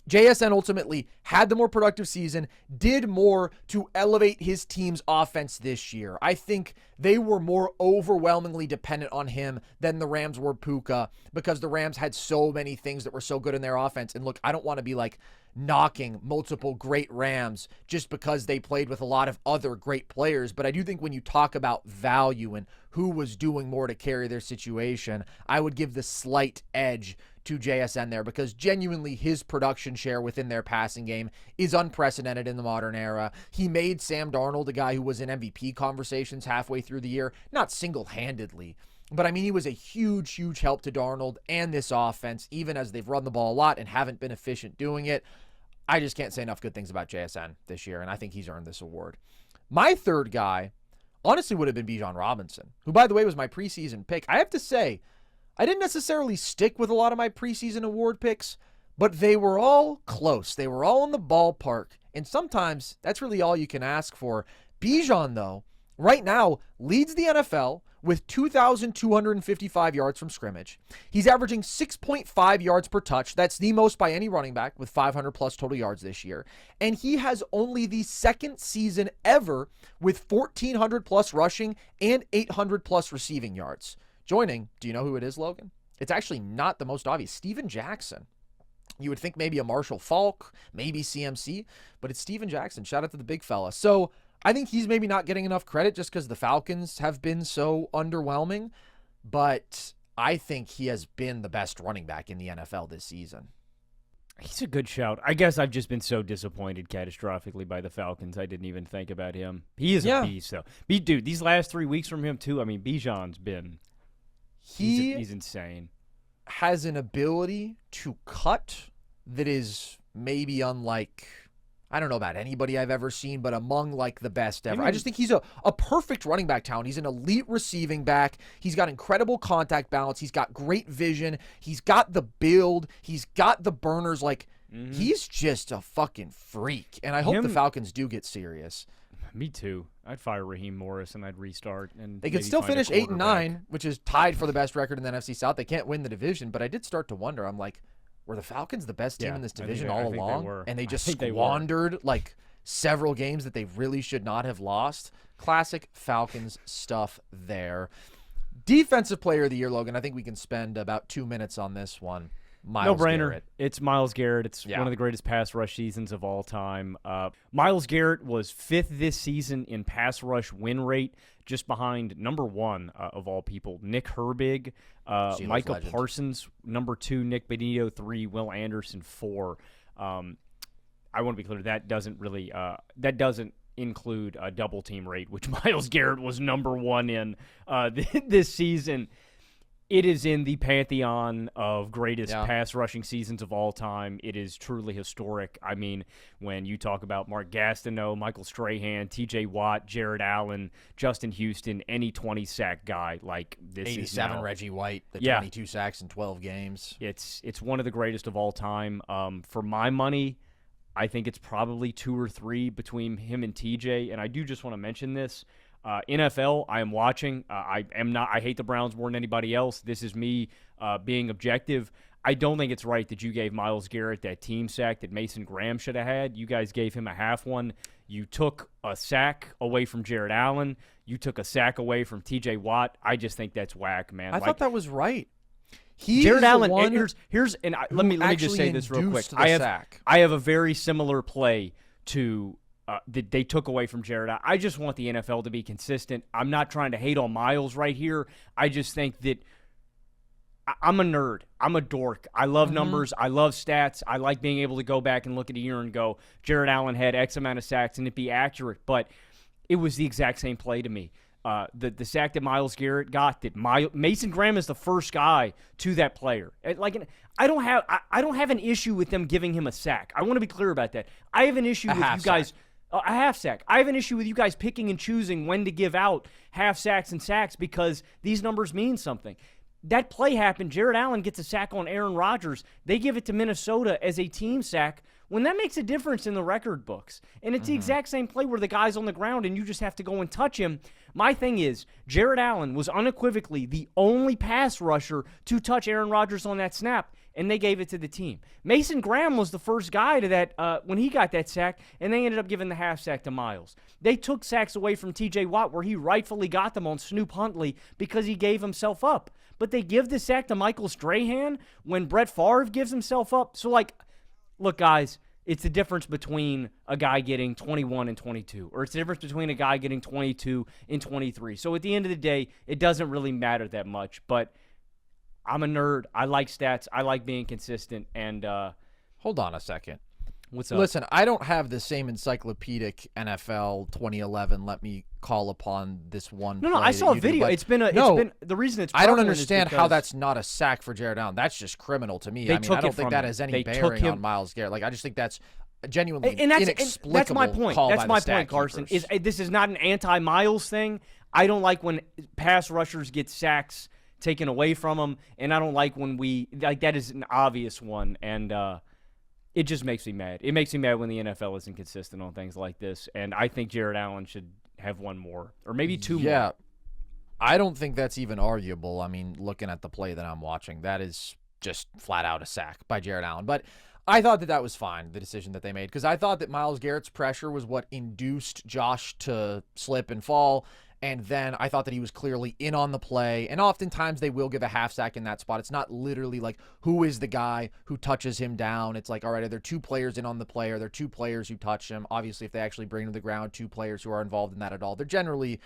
JSN ultimately had the more productive season, did more to elevate his team's offense this year. I think they were more overwhelmingly dependent on him than the Rams were Puka, because the Rams had so many things that were so good in their offense. And look, I don't want to be knocking multiple great Rams just because they played with a lot of other great players. But I do think when you talk about value and who was doing more to carry their situation, I would give the slight edge to JSN there, because genuinely his production share within their passing game is unprecedented in the modern era. He made Sam Darnold a guy who was in MVP conversations halfway through the year, not single-handedly, but I mean, he was a huge help to Darnold and this offense, even as they've run the ball a lot and haven't been efficient doing it. I just can't say enough good things about JSN this year, and I think he's earned this award. My third guy honestly would have been Bijan Robinson, who, by the way, was my preseason pick. I have to say, I didn't necessarily stick with a lot of my preseason award picks, but they were all close. They were all in the ballpark, and sometimes that's really all you can ask for. Bijan, though, right now leads the NFL with 2,255 yards from scrimmage. He's averaging 6.5 yards per touch. That's the most by any running back, with 500-plus total yards this year. And he has only the second season ever with 1,400-plus rushing and 800-plus receiving yards. Joining, do you know who it is, Logan? It's actually not the most obvious. Steven Jackson. You would think maybe a Marshall Faulk, maybe CMC, but it's Steven Jackson. Shout out to the big fella. So I think he's maybe not getting enough credit just because the Falcons have been so underwhelming, but I think he has been the best running back in the NFL this season. He's a good shout. I guess I've just been so disappointed catastrophically by the Falcons, I didn't even think about him. He is a beast, though. Dude, these last 3 weeks from him, too, I mean, Bijan's been... He's insane. has an ability to cut that is maybe unlike, I don't know about anybody I've ever seen, but among like the best ever. I just think he's a perfect running back talent. He's an elite receiving back. He's got incredible contact balance. He's got great vision. He's got the build. He's got the burners. Like, he's just a fucking freak. And I hope the Falcons do get serious. Me too. I'd fire Raheem Morris and I'd restart. And they could still finish 8-9, which is tied for the best record in the NFC South. They can't win the division, but I did start to wonder. I'm like, were the Falcons the best team in this division all along? And they just squandered like several games that they really should not have lost. Classic Falcons stuff there. Defensive player of the year, Logan. I think we can spend about 2 minutes on this one. Myles Garrett. It's Myles Garrett. It's one of the greatest pass rush seasons of all time. Myles Garrett was 5th this season in pass rush win rate, just behind number 1 of all people, Nick Herbig, Micah Parsons, number 2, Nick Benito, 3, Will Anderson, 4. I want to be clear, that doesn't really include a double team rate, which Myles Garrett was number 1 in this season. It is in the pantheon of greatest pass rushing seasons of all time. It is truly historic. I mean, when you talk about Mark Gastineau, Michael Strahan, T.J. Watt, Jared Allen, Justin Houston, any 20-sack guy like this 87 Reggie White, the 22 sacks in 12 games. It's one of the greatest of all time. For my money, I think it's probably 2 or 3 between him and T.J., and I do just want to mention this. NFL, I am watching. I hate the Browns more than anybody else. This is me being objective. I don't think it's right that you gave Myles Garrett that team sack that Mason Graham should have had. You guys gave him a half one. You took a sack away from Jared Allen. You took a sack away from T.J. Watt. I just think that's whack, man. I thought that was right. Jared Allen. Let me just say this real quick. I have a very similar play to. That they took away from Jared. I just want the NFL to be consistent. I'm not trying to hate on Myles right here. I just think that I'm a nerd. I'm a dork. I love numbers. I love stats. I like being able to go back and look at a year and go, Jared Allen had X amount of sacks and it be accurate. But it was the exact same play to me. The sack that Myles Garrett got, Mason Graham is the first guy to that player. I don't have an issue with them giving him a sack. I want to be clear about that. I have an issue with you guys. A half sack. I have an issue with you guys picking and choosing when to give out half sacks and sacks because these numbers mean something. That play happened. Jared Allen gets a sack on Aaron Rodgers. They give it to Minnesota as a team sack when that makes a difference in the record books. And it's the exact same play where the guy's on the ground and you just have to go and touch him. My thing is, Jared Allen was unequivocally the only pass rusher to touch Aaron Rodgers on that snap, and they gave it to the team. Mason Graham was the first guy to that when he got that sack, and they ended up giving the half sack to Myles. They took sacks away from T.J. Watt where he rightfully got them on Snoop Huntley because he gave himself up. But they give the sack to Michael Strahan when Brett Favre gives himself up. So, look, guys, it's the difference between a guy getting 21 and 22, or it's the difference between a guy getting 22 and 23. So at the end of the day, it doesn't really matter that much. But I'm a nerd. I like stats. I like being consistent. And hold on a second. What's up? Listen, I don't have the same encyclopedic NFL 2011. Let me call upon this one. No, I saw a video. It's been the reason it's. I don't understand how that's not a sack for Jared Allen. That's just criminal to me. I don't think that has any bearing on Myles Garrett. I just think that's genuinely inexplicable. That's my point. That's my point, Carson. This is not an anti-Myles thing. I don't like when pass rushers get sacks taken away from them, and I don't like when that is an obvious one, and it just makes me mad. It makes me mad when the NFL isn't consistent on things like this, and I think Jared Allen should have one more, or maybe two more. Yeah, I don't think that's even arguable. I mean, looking at the play that I'm watching, that is just flat out a sack by Jared Allen. But I thought that was fine, the decision that they made, because I thought that Myles Garrett's pressure was what induced Josh to slip and fall. And then I thought that he was clearly in on the play. And oftentimes they will give a half sack in that spot. It's not literally like, who is the guy who touches him down? It's like, all right, are there two players in on the play? Are there two players who touch him? Obviously, if they actually bring him to the ground, two players who are involved in that at all. They're generally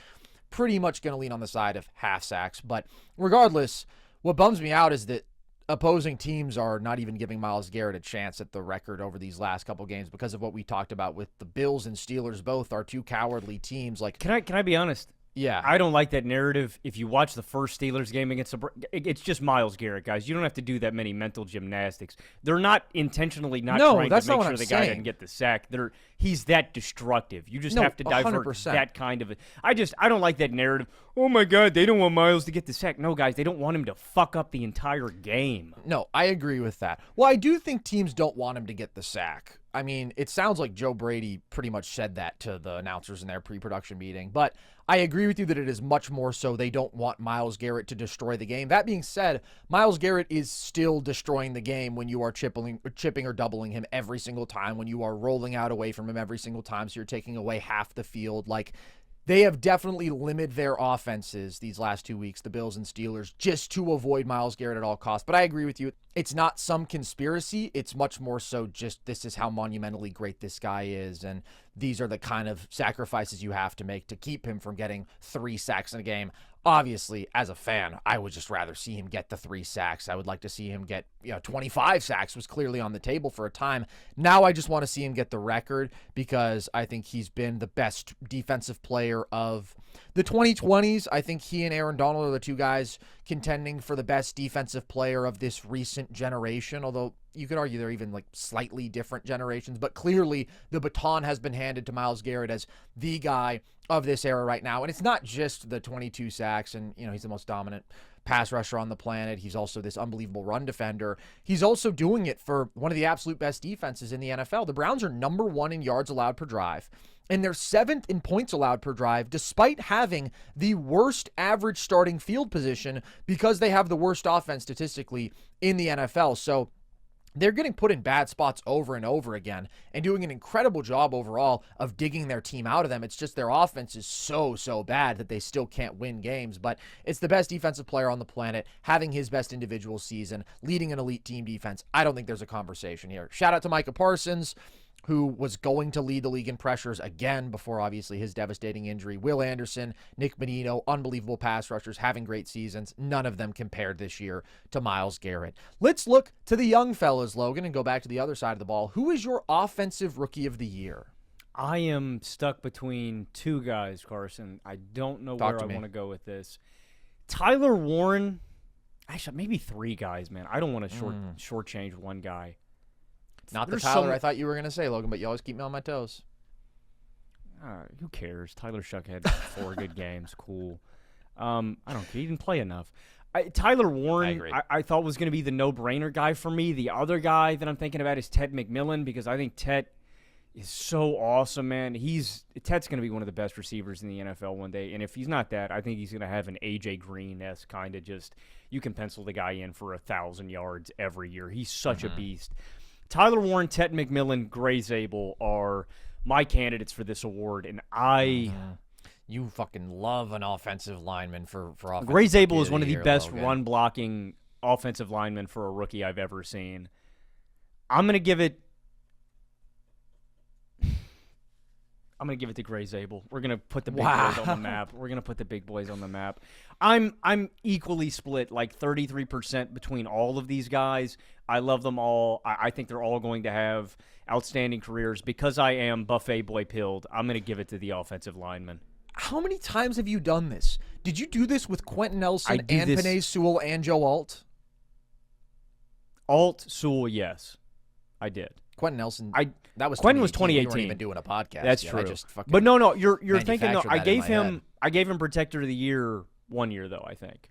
pretty much going to lean on the side of half sacks. But regardless, what bums me out is that opposing teams are not even giving Myles Garrett a chance at the record over these last couple games because of what we talked about with the Bills and Steelers. Both are two cowardly teams. Can I be honest? Yeah. I don't like that narrative. If you watch the first Steelers game against it's just Myles Garrett, guys. You don't have to do that many mental gymnastics. They're not intentionally not trying to make sure the guy doesn't get the sack. He's that destructive. You just have to divert 100%. that kind of. I don't like that narrative. Oh my God, they don't want Myles to get the sack. No, guys, they don't want him to fuck up the entire game. No, I agree with that. Well, I do think teams don't want him to get the sack. I mean, it sounds like Joe Brady pretty much said that to the announcers in their pre-production meeting, but I agree with you that it is much more so they don't want Myles Garrett to destroy the game. That being said, Myles Garrett is still destroying the game when you are chipping or doubling him every single time, when you are rolling out away from him every single time, so you're taking away half the field. Like, they have definitely limited their offenses these last 2 weeks, the Bills and Steelers, just to avoid Myles Garrett at all costs. But I agree with you. It's not some conspiracy. It's much more so just this is how monumentally great this guy is, and these are the kind of sacrifices you have to make to keep him from getting 3 sacks in a game. Obviously, as a fan, I would just rather see him get the 3 sacks. I would like to see him get 25 sacks was clearly on the table for a time. Now I just want to see him get the record because I think he's been the best defensive player of the 2020s. I think he and Aaron Donald are the two guys contending for the best defensive player of this recent generation, although you could argue they're even like slightly different generations, but clearly the baton has been handed to Myles Garrett as the guy of this era right now. And it's not just the 22 sacks and, he's the most dominant pass rusher on the planet. He's also this unbelievable run defender. He's also doing it for one of the absolute best defenses in the NFL. The Browns are number 1 in yards allowed per drive, and they're 7th in points allowed per drive, despite having the worst average starting field position because they have the worst offense statistically in the NFL. So they're getting put in bad spots over and over again and doing an incredible job overall of digging their team out of them. It's just their offense is so bad that they still can't win games. But it's the best defensive player on the planet, having his best individual season, leading an elite team defense. I don't think there's a conversation here. Shout out to Micah Parsons, who was going to lead the league in pressures again before obviously his devastating injury. Will Anderson, Nick Bonino, unbelievable pass rushers, having great seasons. None of them compared this year to Myles Garrett. Let's look to the young fellas, Logan, and go back to the other side of the ball. Who is your offensive rookie of the year? I am stuck between 2 guys, Carson. I don't know where I want to go with this. Tyler Warren, actually maybe 3 guys, man. I don't want to shortchange one guy. Not the Tyler I thought you were going to say, Logan, but you always keep me on my toes. Who cares? Tyler Shuck had 4 good games. Cool. I don't care. He didn't play enough. Tyler Warren, I thought was going to be the no-brainer guy for me. The other guy that I'm thinking about is Ted McMillan because I think Ted is so awesome, man. Ted's going to be one of the best receivers in the NFL one day, and if he's not that, I think he's going to have an A.J. Green-esque kind of just you can pencil the guy in for 1,000 yards every year. He's such a beast. Tyler Warren, Ted McMillan, Gray Zabel are my candidates for this award, and You fucking love an offensive lineman for offensive. Gray Zabel is one of the best run-blocking offensive linemen for a rookie I've ever seen. I'm going to give it to Gray Zabel. We're going to put the big boys on the map. We're going to put the big boys on the map. I'm equally split, like 33% between all of these guys. I love them all. I think they're all going to have outstanding careers. Because I am buffet boy pilled, I'm going to give it to the offensive lineman. How many times have you done this? Did you do this with Quentin Nelson and Penei Sewell and Joe Alt? Alt, Sewell, yes. I did. Quentin Nelson, Quentin was 2018. You weren't even doing a podcast. That's true. But no, you're thinking. No, I gave him Protector of the Year 1 year though. I think.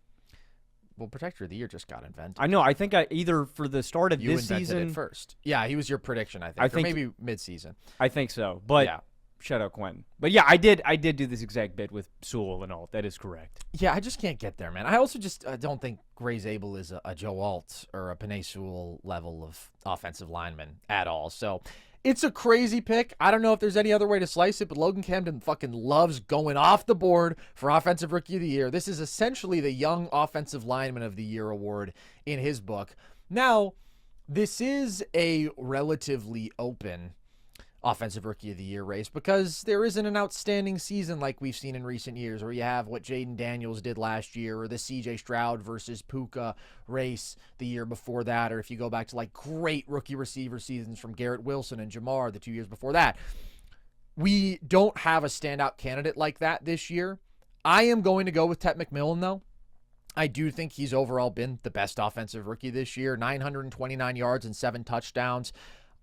Well, Protector of the Year just got invented. I know. I think either for the start of this season. You invented it first. Yeah, he was your prediction. I think. Or maybe mid-season. I think so. But yeah. Shout out Quentin. But yeah, I did do this exact bit with Sewell and Alt. That is correct. Yeah, I just can't get there, man. I also just don't think Gray Zabel is a Joe Alt or a Penei Sewell level of offensive lineman at all. So it's a crazy pick. I don't know if there's any other way to slice it, but Logan Camden fucking loves going off the board for Offensive Rookie of the Year. This is essentially the Young Offensive Lineman of the Year award in his book. Now, this is a relatively open Offensive Rookie of the Year race because there isn't an outstanding season like we've seen in recent years where you have what Jaden Daniels did last year or the CJ Stroud versus Puka race the year before that, or if you go back to like great rookie receiver seasons from Garrett Wilson and Jamar the 2 years before that. We don't have a standout candidate like that this year. I am going to go with Tet McMillan, though. I do think he's overall been the best offensive rookie this year. 929 yards and 7 touchdowns.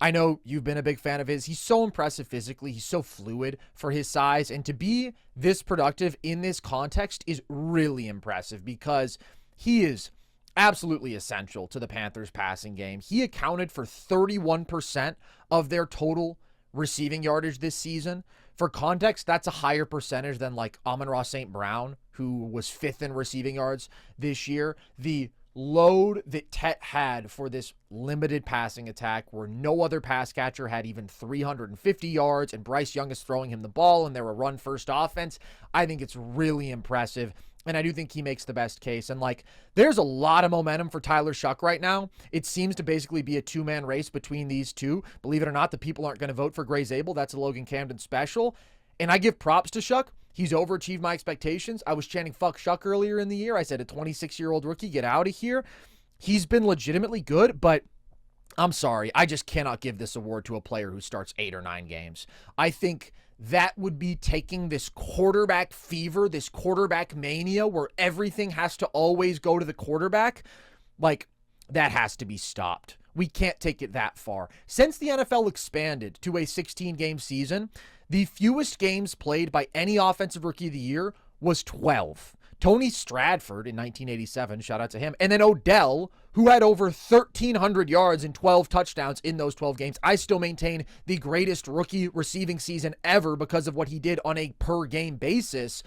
I know you've been a big fan of his. He's so impressive physically. He's so fluid for his size. And to be this productive in this context is really impressive because he is absolutely essential to the Panthers' passing game. He accounted for 31% of their total receiving yardage this season. For context, that's a higher percentage than like Amon-Ra St. Brown, who was 5th in receiving yards this year. The load that Tet had for this limited passing attack, where no other pass catcher had even 350 yards, and Bryce Young is throwing him the ball, and they're a run-first offense, I think it's really impressive. And I do think he makes the best case. And like, there's a lot of momentum for Tyler Shuck right now. It seems to basically be a 2-man race between these two. Believe it or not, the people aren't going to vote for Gray Zabel. That's a Logan Camden special. And I give props to Shuck. He's overachieved my expectations. I was chanting fuck Shuck earlier in the year. I said a 26-year-old rookie, get out of here. He's been legitimately good, but I'm sorry. I just cannot give this award to a player who starts 8 or 9 games. I think that would be taking this quarterback fever, this quarterback mania where everything has to always go to the quarterback. Like, that has to be stopped. We can't take it that far. Since the NFL expanded to a 16-game season, the fewest games played by any offensive rookie of the year was 12. Tony Stradford in 1987, shout out to him, and then Odell, who had over 1,300 yards and 12 touchdowns in those 12 games. I still maintain the greatest rookie receiving season ever because of what he did on a per-game basis.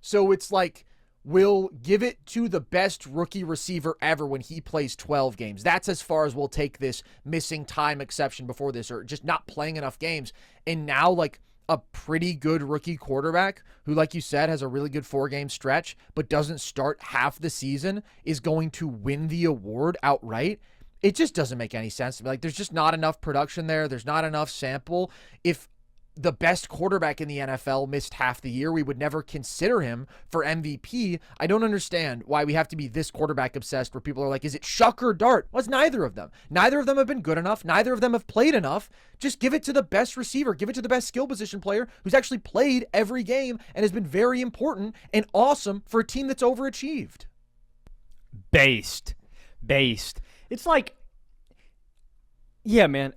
So it's like, we'll give it to the best rookie receiver ever when he plays 12 games. That's as far as we'll take this missing time exception before this, or just not playing enough games. And now, like, a pretty good rookie quarterback who, like you said, has a really good 4-game stretch, but doesn't start half the season, is going to win the award outright. It just doesn't make any sense to me. Like, there's just not enough production there. There's not enough sample. If the best quarterback in the NFL missed half the year, we would never consider him for MVP. I don't understand why we have to be this quarterback obsessed where people are like, is it Shuck or Dart? Well, it's neither of them. Neither of them have been good enough. Neither of them have played enough. Just give it to the best receiver. Give it to the best skill position player who's actually played every game and has been very important and awesome for a team that's overachieved. Based. It's like, yeah, man,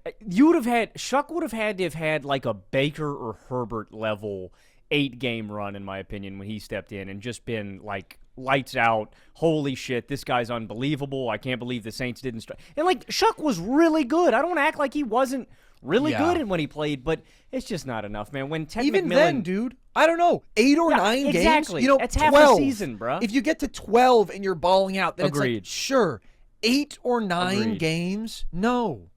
Shuck would have had to have had like a Baker or Herbert level 8-game run, in my opinion, when he stepped in and just been like lights out. Holy shit, this guy's unbelievable. I can't believe the Saints didn't strike. And like, Shuck was really good. I don't act like he wasn't really good in when he played, but it's just not enough, man. When Tet Even McMillan, then, dude, I don't know, 8 or 9 exactly. games? That's 12. half a season, bro. If you get to 12 and you're balling out, then Agreed. It's like, sure, 8 or 9 Agreed. games? No.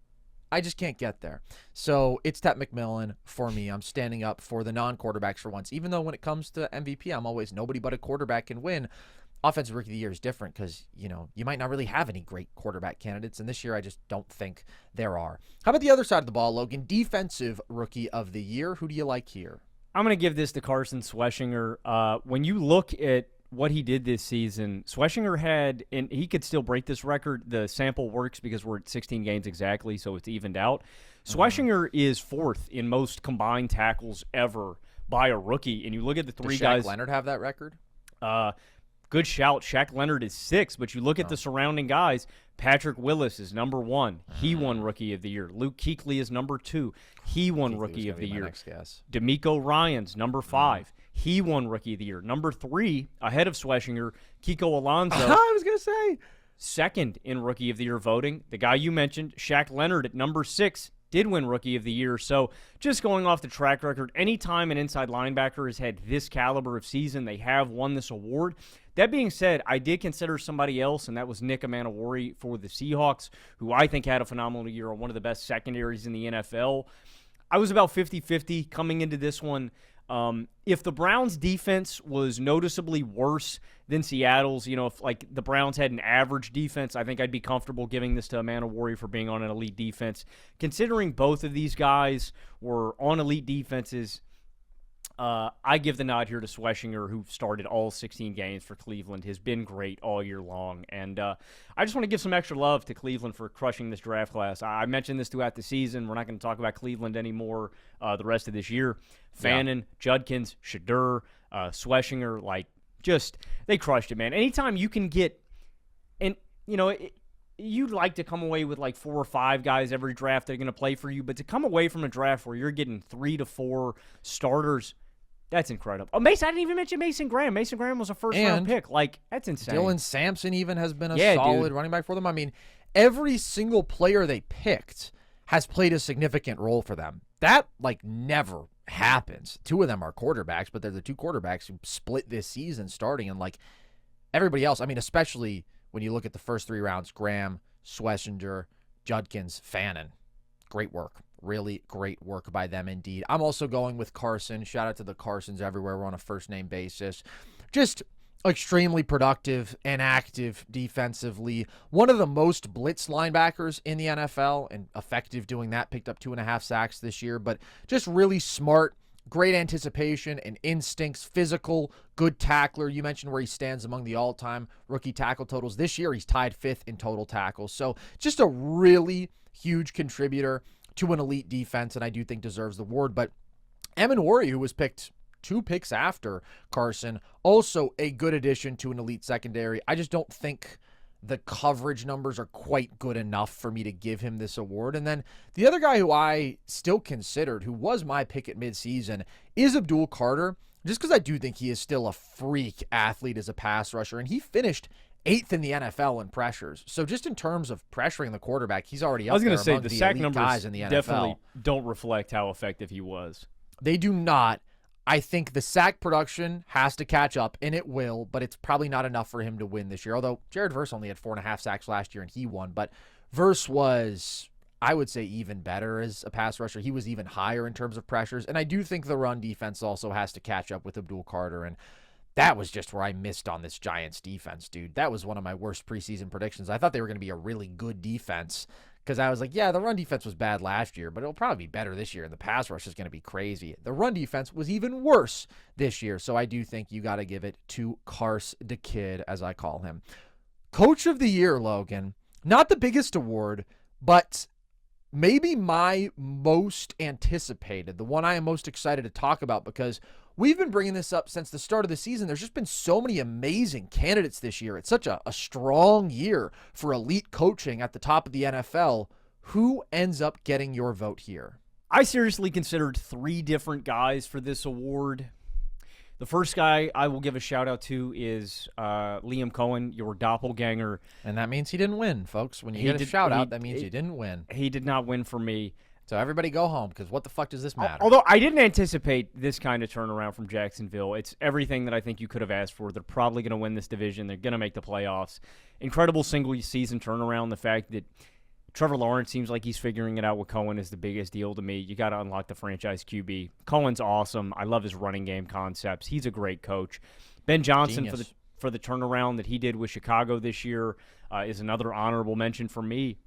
I just can't get there. So it's Tet McMillan for me. I'm standing up for the non-quarterbacks for once. Even though when it comes to MVP, I'm always nobody but a quarterback can win. Offensive Rookie of the Year is different because, you know, you might not really have any great quarterback candidates. And this year, I just don't think there are. How about the other side of the ball, Logan? Defensive Rookie of the Year. Who do you like here? I'm going to give this to Carson Schweschinger. When you look at what he did this season, Schweschinger had, and he could still break this record. The sample works because we're at 16 games exactly, so it's evened out. Schweschinger is 4th in most combined tackles ever by a rookie. And you look at the 3 guys. Does Shaq Leonard have that record? Good shout. Shaq Leonard is 6th, but you look at the surrounding guys. Patrick Willis is number 1. He won Rookie of the Year. Luke Kuechly is number 2. He won Rookie of the Year. D'Amico Ryans, number 5. He won Rookie of the Year. Number 3, ahead of Schweschinger, Kiko Alonso. I was going to say. 2nd in Rookie of the Year voting. The guy you mentioned, Shaq Leonard, at number 6, did win Rookie of the Year. So just going off the track record, anytime an inside linebacker has had this caliber of season, they have won this award. That being said, I did consider somebody else, and that was Nick Amanawori for the Seahawks, who I think had a phenomenal year on one of the best secondaries in the NFL. I was about 50-50 coming into this one. If the Browns' defense was noticeably worse than Seattle's, you know, if like the Browns had an average defense, I think I'd be comfortable giving this to Amanawori for being on an elite defense. Considering both of these guys were on elite defenses, I give the nod here to Schweschinger, who started all 16 games for Cleveland, has been great all year long. And I just want to give some extra love to Cleveland for crushing this draft class. I mentioned this throughout the season. We're not going to talk about Cleveland anymore the rest of this year. Fannin, Judkins, Shadur, Schlesinger, they crushed it, man. Anytime you can get, and you'd like to come away with 4 or 5 guys every draft that are going to play for you, but to come away from a draft where you're getting 3 to 4 starters, that's incredible. Oh, Mason, I didn't even mention Mason Graham. Mason Graham was a first-round pick. That's insane. Dylan Sampson even has been a solid running back for them. I mean, every single player they picked has played a significant role for them. That, never happens. 2 of them are quarterbacks, but they're the 2 quarterbacks who split this season starting, and, everybody else, I mean, especially when you look at the first 3 rounds, Graham, Schlesinger, Judkins, Fannin. Great work. Really great work by them indeed. I'm also going with Carson. Shout out to the Carsons everywhere. We're on a first-name basis. Just extremely productive and active defensively. One of the most blitz linebackers in the NFL and effective doing that. Picked up 2.5 sacks this year, but just really smart, great anticipation and instincts, physical, good tackler. You mentioned where he stands among the all-time rookie tackle totals. This year, he's tied 5th in total tackles. So just a really huge contributor to an elite defense, and I do think deserves the award. But OROY, who was picked 2 picks after Carson, also a good addition to an elite secondary. I just don't think the coverage numbers are quite good enough for me to give him this award. And then the other guy who I still considered, who was my pick at midseason, is Abdul Carter, just because I do think he is still a freak athlete as a pass rusher, and he finished 8th in the NFL in pressures. So just in terms of pressuring the quarterback, he's already up there. I was going to say, the sack numbers in the NFL definitely don't reflect how effective he was. They do not. I think the sack production has to catch up, and it will, but it's probably not enough for him to win this year. Although Jared Verse only had 4.5 sacks last year, and he won. But Verse was, I would say, even better as a pass rusher. He was even higher in terms of pressures. And I do think the run defense also has to catch up with Abdul Carter. And that was just where I missed on this Giants defense, dude. That was one of my worst preseason predictions. I thought they were going to be a really good defense because I was like, yeah, the run defense was bad last year, but it'll probably be better this year, and the pass rush is going to be crazy. The run defense was even worse this year, so I do think you got to give it to Cars the Kid, as I call him. Coach of the Year, Logan. Not the biggest award, but maybe my most anticipated, the one I am most excited to talk about, because we've been bringing this up since the start of the season. There's just been so many amazing candidates this year. It's such a strong year for elite coaching at the top of the NFL. Who ends up getting your vote here? I seriously considered 3 different guys for this award. The first guy I will give a shout-out to is Liam Coen, your doppelganger. And that means he didn't win, folks. When you get a shout-out, that means you didn't win. He did not win for me. So everybody go home, because what the fuck does this matter? Although I didn't anticipate this kind of turnaround from Jacksonville. It's everything that I think you could have asked for. They're probably going to win this division. They're going to make the playoffs. Incredible single-season turnaround. The fact that Trevor Lawrence seems like he's figuring it out with Coen is the biggest deal to me. You got to unlock the franchise QB. Cohen's awesome. I love his running game concepts. He's a great coach. Ben Johnson for the turnaround that he did with Chicago this year is another honorable mention for me.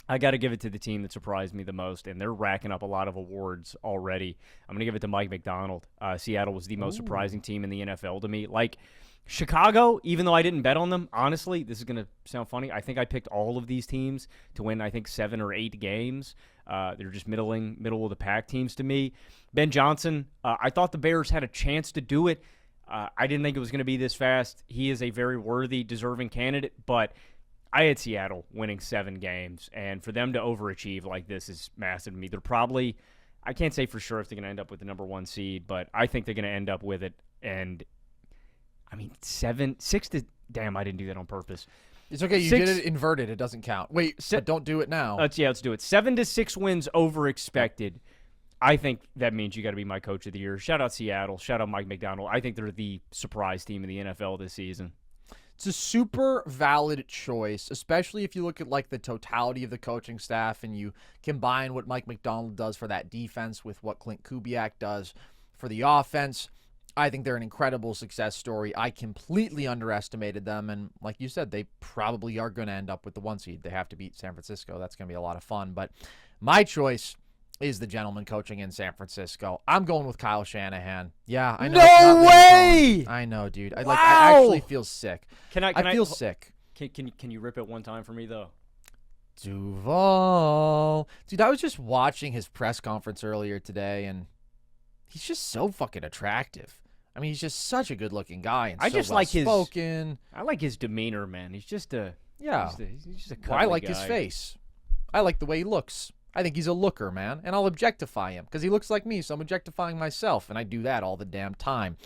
I got to give it to the team that surprised me the most, and they're racking up a lot of awards already. I'm going to give it to Mike MacDonald. Seattle was the most surprising team in the NFL to me. Chicago, even though I didn't bet on them, honestly, this is going to sound funny. I think I picked all of these teams to win, 7 or 8 games. They're just middle of the pack teams to me. Ben Johnson, I thought the Bears had a chance to do it. I didn't think it was going to be this fast. He is a very worthy, deserving candidate, but I had Seattle winning 7 games, and for them to overachieve like this is massive to me. They're probably, I can't say for sure if they're going to end up with the number 1 seed, but I think they're going to end up with it. And 6 to, damn, I didn't do that on purpose. It's okay. You did it inverted. It doesn't count. Wait, but don't do it now. Let's do it. 7 to 6 wins over expected. I think that means you got to be my coach of the year. Shout out Seattle. Shout out Mike MacDonald. I think they're the surprise team in the NFL this season. It's a super valid choice, especially if you look at the totality of the coaching staff and you combine what Mike MacDonald does for that defense with what Clint Kubiak does for the offense. I think they're an incredible success story. I completely underestimated them, and like you said, they probably are going to end up with the 1 seed. They have to beat San Francisco. That's going to be a lot of fun, but my choice is the gentleman coaching in San Francisco. I'm going with Kyle Shanahan. Yeah, I know. No way! I know, dude. Wow! I actually feel sick. I feel sick. Can you rip it one time for me, though? Duval. Dude, I was just watching his press conference earlier today, and he's just so fucking attractive. I mean, he's just such a good-looking guy and I so just like his spoken. I like his demeanor, man. He's just a he's just a Well, I cuddly like guy. his face. I like the way he looks. I think he's a looker, man, and I'll objectify him because he looks like me, so I'm objectifying myself, and I do that all the damn time.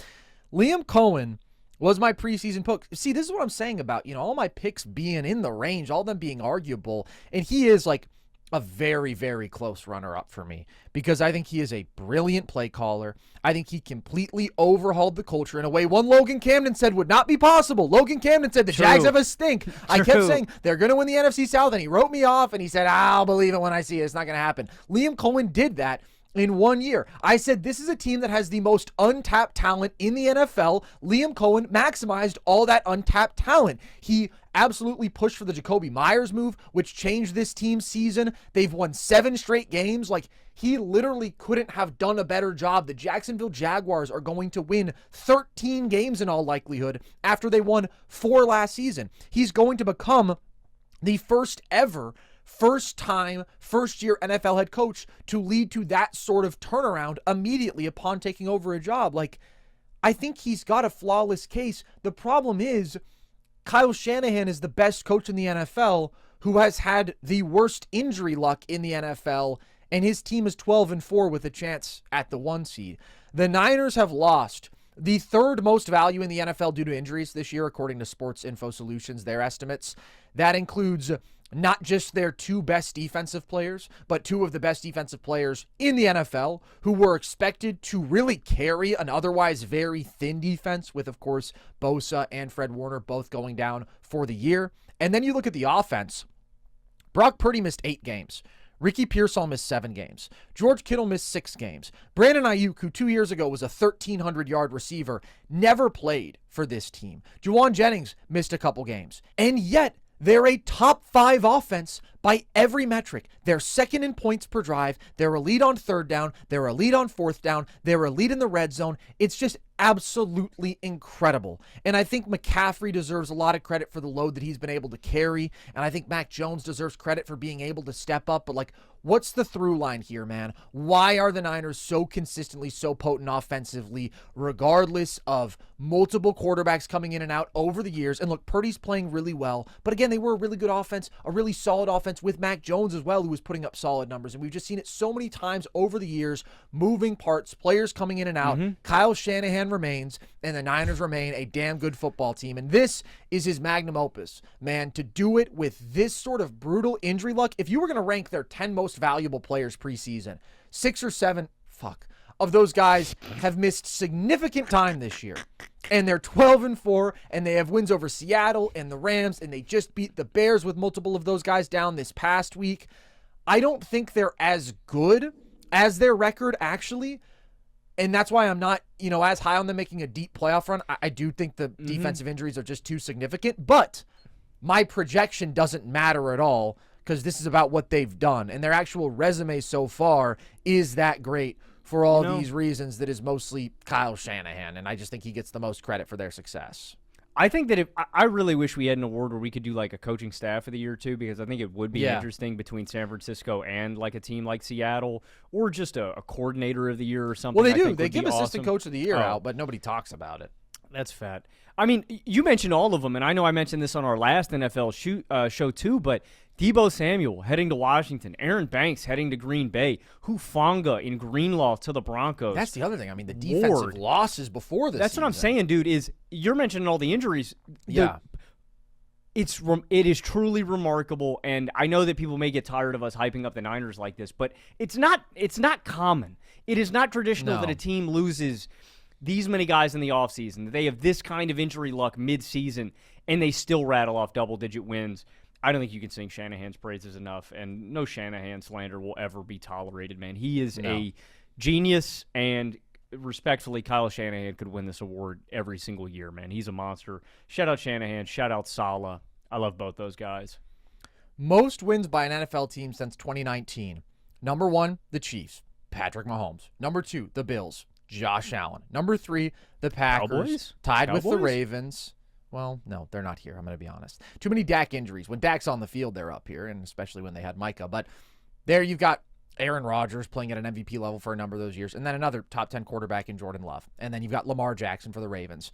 Liam Coen was my preseason pick. See, this is what I'm saying about, all my picks being in the range, all them being arguable, and he is like a very, very close runner-up for me because I think he is a brilliant play caller. I think he completely overhauled the culture in a way one Logan Camden said would not be possible. Logan Camden said the Jags have a stink. I kept saying they're going to win the NFC South, and he wrote me off, and he said, I'll believe it when I see it. It's not going to happen. Liam Coen did that in 1 year. I said this is a team that has the most untapped talent in the NFL. Liam Coen maximized all that untapped talent. He absolutely pushed for the Jacoby Myers move, which changed this team's season. They've won 7 straight games. Like, he literally couldn't have done a better job. The Jacksonville Jaguars are going to win 13 games in all likelihood after they won 4 last season. He's going to become the first year NFL head coach to lead to that sort of turnaround immediately upon taking over a job. Like, I think he's got a flawless case. The problem is Kyle Shanahan is the best coach in the NFL who has had the worst injury luck in the NFL, and his team is 12-4 with a chance at the 1 seed. The Niners have lost the 3rd most value in the NFL due to injuries this year, according to Sports Info Solutions, their estimates. That includes not just their 2 best defensive players, but 2 of the best defensive players in the NFL who were expected to really carry an otherwise very thin defense with, of course, Bosa and Fred Warner both going down for the year. And then you look at the offense. Brock Purdy missed 8 games. Ricky Pearsall missed 7 games. George Kittle missed 6 games. Brandon Ayuk, who 2 years ago was a 1,300-yard receiver, never played for this team. Juwan Jennings missed a couple games. And yet, they're a top 5 offense by every metric. They're second in points per drive. They're a lead on 3rd down. They're a lead on 4th down. They're a lead in the red zone. It's just absolutely incredible. And I think McCaffrey deserves a lot of credit for the load that he's been able to carry. And I think Mac Jones deserves credit for being able to step up. But what's the through line here, man? Why are the Niners so consistently so potent offensively, regardless of multiple quarterbacks coming in and out over the years? And look, Purdy's playing really well. But again, they were a really good offense, a really solid offense with Mac Jones as well, who was putting up solid numbers. And we've just seen it so many times over the years, moving parts, players coming in and out. Kyle Shanahan remains, and the Niners remain a damn good football team. And this is his magnum opus, man, to do it with this sort of brutal injury luck. If you were going to rank their 10 most valuable players preseason, 6 or 7 of those guys have missed significant time this year. And they're 12-4, and they have wins over Seattle and the Rams, and they just beat the Bears with multiple of those guys down this past week. I don't think they're as good as their record, actually. And that's why I'm not, as high on them making a deep playoff run. I do think the defensive injuries are just too significant. But my projection doesn't matter at all because this is about what they've done. And their actual resume so far is that great for all these reasons that is mostly Kyle Shanahan. And I just think he gets the most credit for their success. I think that I really wish we had an award where we could do a coaching staff of the year too, because I think it would be interesting between San Francisco and a team like Seattle, or just a coordinator of the year or something. Well, they do. They give assistant coach of the year out, but nobody talks about it. That's fat. I mean, you mentioned all of them, and I know I mentioned this on our last NFL show too, but Deebo Samuel heading to Washington, Aaron Banks heading to Green Bay, Hufanga in Greenlaw to the Broncos. That's the other thing. I mean, the defensive losses before this That's season. What I'm saying, dude, is you're mentioning all the injuries. Yeah. It is truly remarkable, and I know that people may get tired of us hyping up the Niners like this, but it's not common. It is not traditional that a team loses these many guys in the offseason, that they have this kind of injury luck mid-season, and they still rattle off double-digit wins. I don't think you can sing Shanahan's praises enough, and no Shanahan slander will ever be tolerated, man. He is a genius, and respectfully, Kyle Shanahan could win this award every single year, man. He's a monster. Shout out Shanahan. Shout out Saleh. I love both those guys. Most wins by an NFL team since 2019. Number 1, the Chiefs, Patrick Mahomes. Number 2, the Bills, Josh Allen. Number 3, the Packers, Cowboys? tied with the Ravens. Well, no, they're not here. I'm going to be honest. Too many Dak injuries. When Dak's on the field, they're up here, and especially when they had Micah. But there you've got Aaron Rodgers playing at an MVP level for a number of those years, and then another top 10 quarterback in Jordan Love. And then you've got Lamar Jackson for the Ravens.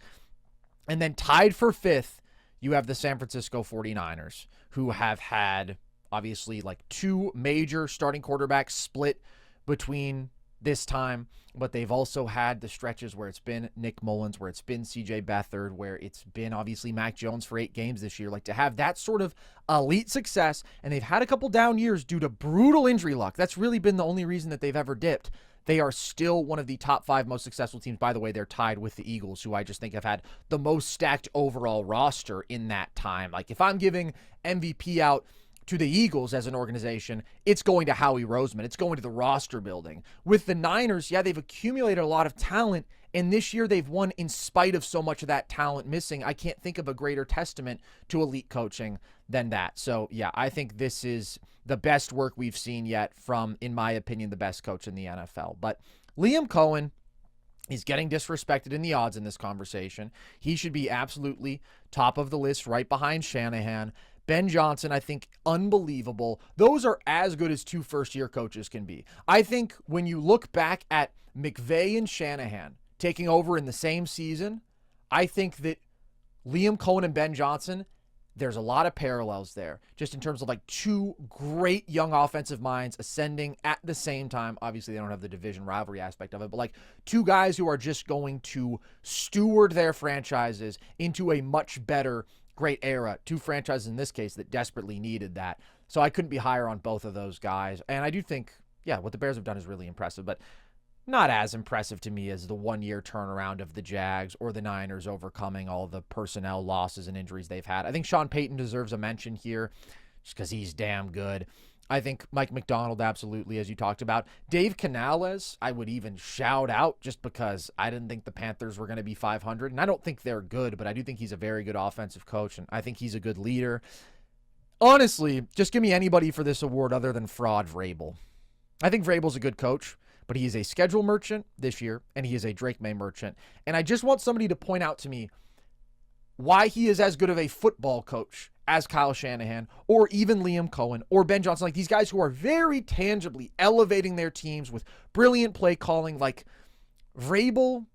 And then tied for fifth, you have the San Francisco 49ers, who have had, obviously, like 2 major starting quarterbacks split between this time, but they've also had the stretches where it's been Nick Mullins, where it's been CJ Beathard, where it's been obviously Mac Jones for 8 games this year. Like, to have that sort of elite success, and they've had a couple down years due to brutal injury luck. That's really been the only reason that they've ever dipped. They are still one of the top 5 most successful teams. By the way, they're tied with the Eagles, who I just think have had the most stacked overall roster in that time. Like, if I'm giving MVP out to the Eagles as an organization, it's going to Howie Roseman. It's going to the roster building. With the Niners, yeah, they've accumulated a lot of talent, and this year they've won in spite of so much of that talent missing. I can't think of a greater testament to elite coaching than that. So, yeah, I think this is the best work we've seen yet from, in my opinion, the best coach in the NFL. But Liam Coen is getting disrespected in the odds in this conversation. He should be absolutely top of the list, right behind Shanahan. Ben Johnson, I think, unbelievable. Those are as good as 2 first-year coaches can be. I think when you look back at McVay and Shanahan taking over in the same season, I think that Liam Coen and Ben Johnson, there's a lot of parallels there, just in terms of like 2 great young offensive minds ascending at the same time. Obviously, they don't have the division rivalry aspect of it, but like 2 guys who are just going to steward their franchises into a much better, great era. 2 franchises in this case that desperately needed that. So I couldn't be higher on both of those guys. And I do think, yeah, what the Bears have done is really impressive, but not as impressive to me as the 1-year turnaround of the Jags or the Niners overcoming all the personnel losses and injuries they've had. I think Sean Payton deserves a mention here just because he's damn good. I think Mike MacDonald, absolutely, as you talked about. Dave Canales, I would even shout out just because I didn't think the Panthers were going to be 500, and I don't think they're good, but I do think he's a very good offensive coach, and I think he's a good leader. Honestly, just give me anybody for this award other than Fraud Vrabel. I think Vrabel's a good coach, but he is a schedule merchant this year, and he is a Drake May merchant. And I just want somebody to point out to me why he is as good of a football coach as Kyle Shanahan, or even Liam Coen, or Ben Johnson. Like, these guys who are very tangibly elevating their teams with brilliant play calling. Like, Vrabel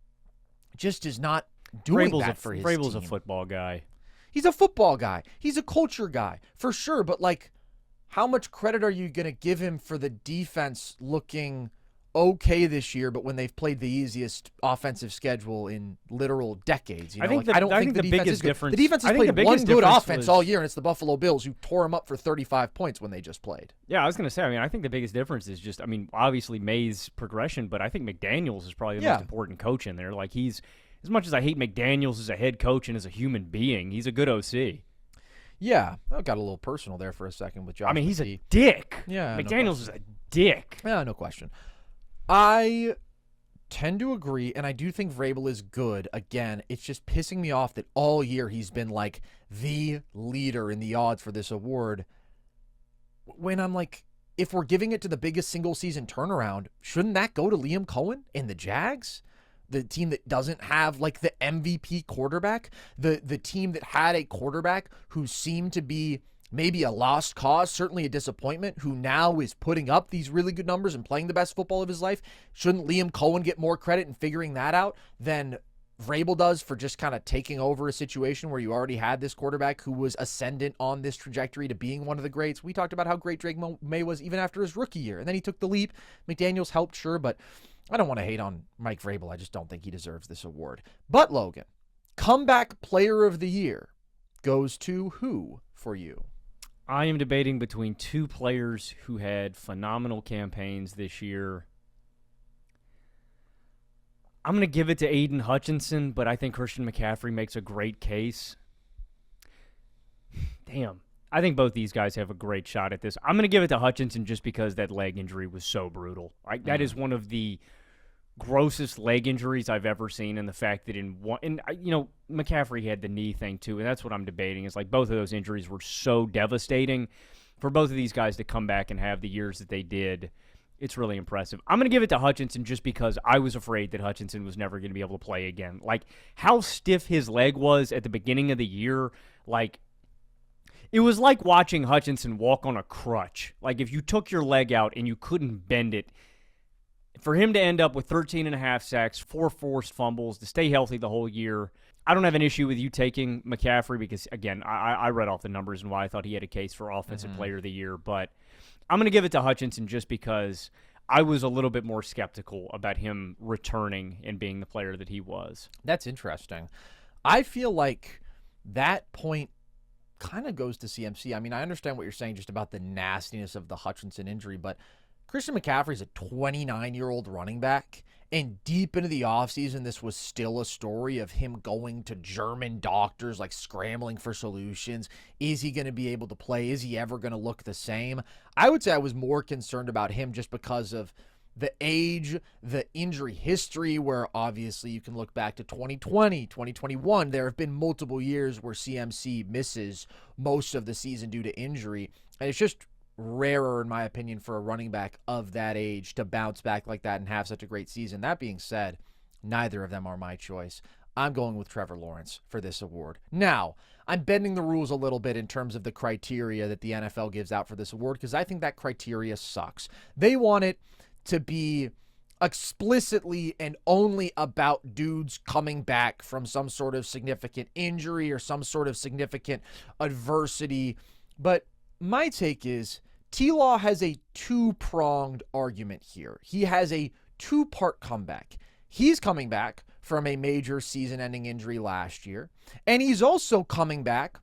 just is not doing that for his Vrabel's team. a football guy. He's a football guy. He's a culture guy, for sure. But, like, how much credit are you going to give him for the defense looking okay this year, but when they've played the easiest offensive schedule in literal decades? You know, I don't think the defense is good. The defense has played one good offense all year, and it's the Buffalo Bills, who tore them up for 35 points when they just played. Yeah, I was going to say, I think the biggest difference is just, obviously May's progression, but I think McDaniels is probably the most important coach in there. Like, he's, as much as I hate McDaniels as a head coach and as a human being, he's a good OC. Yeah, I got a little personal there for a second with Josh. He's a dick. Yeah, McDaniels is a dick. Yeah, no question. I tend to agree, and I do think Vrabel is good. Again, it's just pissing me off that all year he's been like the leader in the odds for this award. When I'm like, if we're giving it to the biggest single season turnaround, shouldn't that go to Liam Coen and the Jags? The team that doesn't have like the MVP quarterback, the team that had a quarterback who seemed to be maybe a lost cause, certainly a disappointment, who now is putting up these really good numbers and playing the best football of his life. Shouldn't Liam Coen get more credit in figuring that out than Vrabel does for just kind of taking over a situation where you already had this quarterback who was ascendant on this trajectory to being one of the greats? We talked about how great Drake May was even after his rookie year, and then he took the leap. McDaniels helped, sure, but I don't want to hate on Mike Vrabel. I just don't think he deserves this award. But, Logan, comeback player of the year goes to who for you? I am debating between 2 players who had phenomenal campaigns this year. I'm going to give it to Aiden Hutchinson, but I think Christian McCaffrey makes a great case. Damn. I think both these guys have a great shot at this. I'm going to give it to Hutchinson just because that leg injury was so brutal. That is one of the grossest leg injuries I've ever seen, and the fact that McCaffrey had the knee thing too, and that's what I'm debating, is like both of those injuries were so devastating. For both of these guys to come back and have the years that they did, it's really impressive. I'm going to give it to Hutchinson just because I was afraid that Hutchinson was never going to be able to play again. Like, how stiff his leg was at the beginning of the year, like, It was like watching Hutchinson walk on a crutch. Like if you took your leg out and you couldn't bend it, for him to end up with 13.5 sacks, 4 forced fumbles, to stay healthy the whole year, I don't have an issue with you taking McCaffrey because, again, I read off the numbers and why I thought he had a case for Offensive Player of the Year. But I'm going to give it to Hutchinson just because I was a little bit more skeptical about him returning and being the player that he was. That's interesting. I feel like that point kind of goes to CMC. I mean, I understand what you're saying just about the nastiness of the Hutchinson injury, but Christian McCaffrey is a 29-year-old running back, and deep into the offseason, this was still a story of him going to German doctors, like scrambling for solutions. Is he going to be able to play? Is he ever going to look the same? I would say I was more concerned about him just because of the age, the injury history, where obviously you can look back to 2020, 2021. There have been multiple years where CMC misses most of the season due to injury, and it's just rarer, in my opinion, for a running back of that age to bounce back like that and have such a great season. That being said, neither of them are my choice. I'm going with Trevor Lawrence for this award. Now, I'm bending the rules a little bit in terms of the criteria that the NFL gives out for this award because I think that criteria sucks. They want it to be explicitly and only about dudes coming back from some sort of significant injury or some sort of significant adversity. But my take is T-Law has a two-pronged argument here. He has a two-part comeback. He's coming back from a major season-ending injury last year, and he's also coming back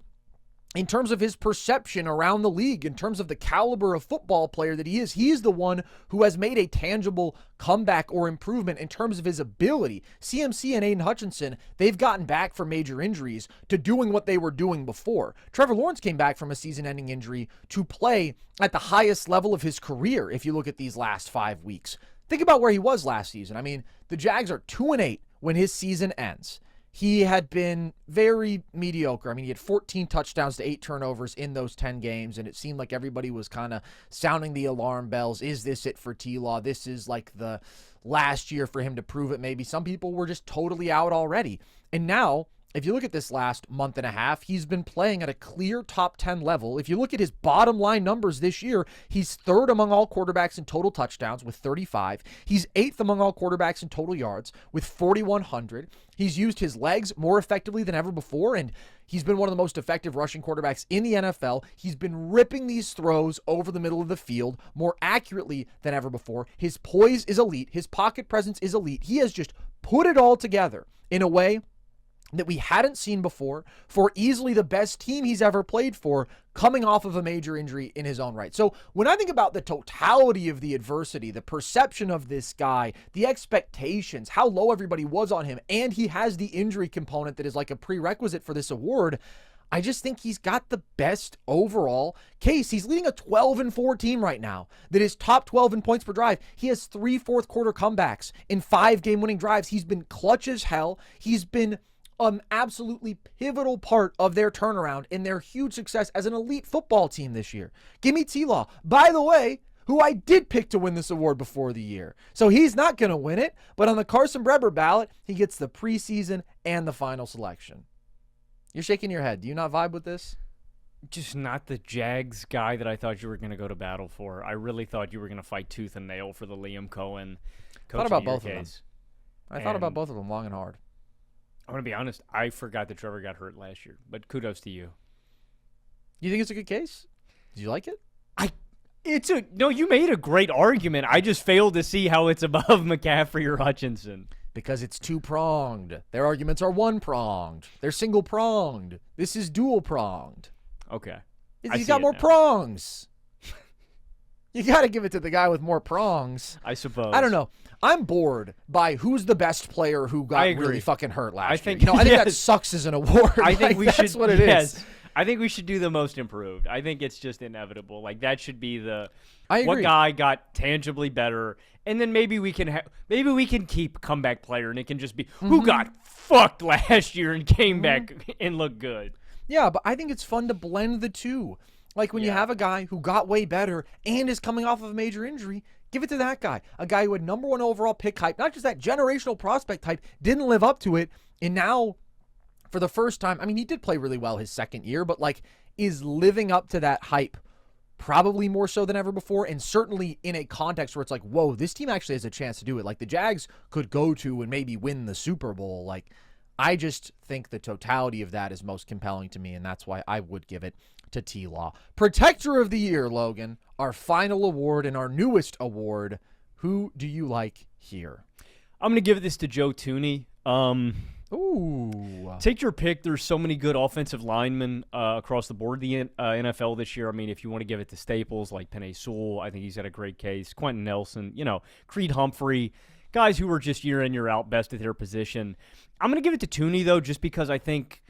in terms of his perception around the league, in terms of the caliber of football player that he is. He's the one who has made a tangible comeback or improvement in terms of his ability. CMC and Aiden Hutchinson, they've gotten back from major injuries to doing what they were doing before. Trevor Lawrence came back from a season-ending injury to play at the highest level of his career if you look at these last 5 weeks. Think about where he was last season. I mean, the Jags are 2-8 when his season ends. He had been very mediocre. I mean, he had 14 touchdowns to 8 turnovers in those 10 games, and it seemed like everybody was kind of sounding the alarm bells. Is this it for T-Law? This is like the last year for him to prove it maybe. Some people were just totally out already. And now, if you look at this last month and a half, he's been playing at a clear top 10 level. If you look at his bottom line numbers this year, he's third among all quarterbacks in total touchdowns with 35. He's eighth among all quarterbacks in total yards with 4,100. He's used his legs more effectively than ever before, and he's been one of the most effective rushing quarterbacks in the NFL. He's been ripping these throws over the middle of the field more accurately than ever before. His poise is elite. His pocket presence is elite. He has just put it all together in a way that we hadn't seen before for easily the best team he's ever played for, coming off of a major injury in his own right. So when I think about the totality of the adversity, the perception of this guy, the expectations, how low everybody was on him, and he has the injury component that is like a prerequisite for this award, I just think he's got the best overall case. He's leading a 12-4 team right now that is top 12 in points per drive. He has 3 fourth quarter comebacks in 5 game-winning drives. He's been clutch as hell. He's been an absolutely pivotal part of their turnaround and their huge success as an elite football team this year. Give me T-Law, by the way, who I did pick to win this award before the year. So he's not going to win it, but on the Carson Breber ballot, he gets the preseason and the final selection. You're shaking your head. Do you not vibe with this? Just not the Jags guy that I thought you were going to go to battle for. I really thought you were going to fight tooth and nail for the Liam Coen. Thought about both of them. I thought about both of them long and hard. I'm going to be honest, I forgot that Trevor got hurt last year, but kudos to you. You think it's a good case? Did you like it? No, you made a great argument. I just failed to see how it's above McCaffrey or Hutchinson. Because it's two-pronged. Their arguments are one-pronged. They're single-pronged. This is dual-pronged. Okay. He's got more prongs. You got to give it to the guy with more prongs. I suppose. I don't know. I'm bored by who's the best player who got really fucking hurt last year. I think that sucks as an award. I think we that's should. What it is. I think we should do the most improved. I think it's just inevitable. Like that should be the. I agree. What guy got tangibly better, and then maybe we can keep comeback player, and it can just be who got fucked last year and came back and looked good. Yeah, but I think it's fun to blend the two. Like when you have a guy who got way better and is coming off of a major injury, give it to that guy. A guy who had number 1 overall pick hype, not just that generational prospect hype, didn't live up to it. And now, for the first time, I mean, he did play really well his second year, but like is living up to that hype probably more so than ever before, and certainly in a context where it's like, whoa, this team actually has a chance to do it. Like the Jags could go to and maybe win the Super Bowl. Like, I just think the totality of that is most compelling to me, and that's why I would give it to T-Law. Protector of the Year, Logan, our final award and our newest award. Who do you like here? I'm going to give this to Joe Thuney. Ooh. Take your pick. There's so many good offensive linemen across the board the NFL this year. I mean, if you want to give it to staples like Penei Sewell, I think he's had a great case. Quentin Nelson, Creed Humphrey, guys who are just year in, year out best at their position. I'm going to give it to Thuney, though, just because I think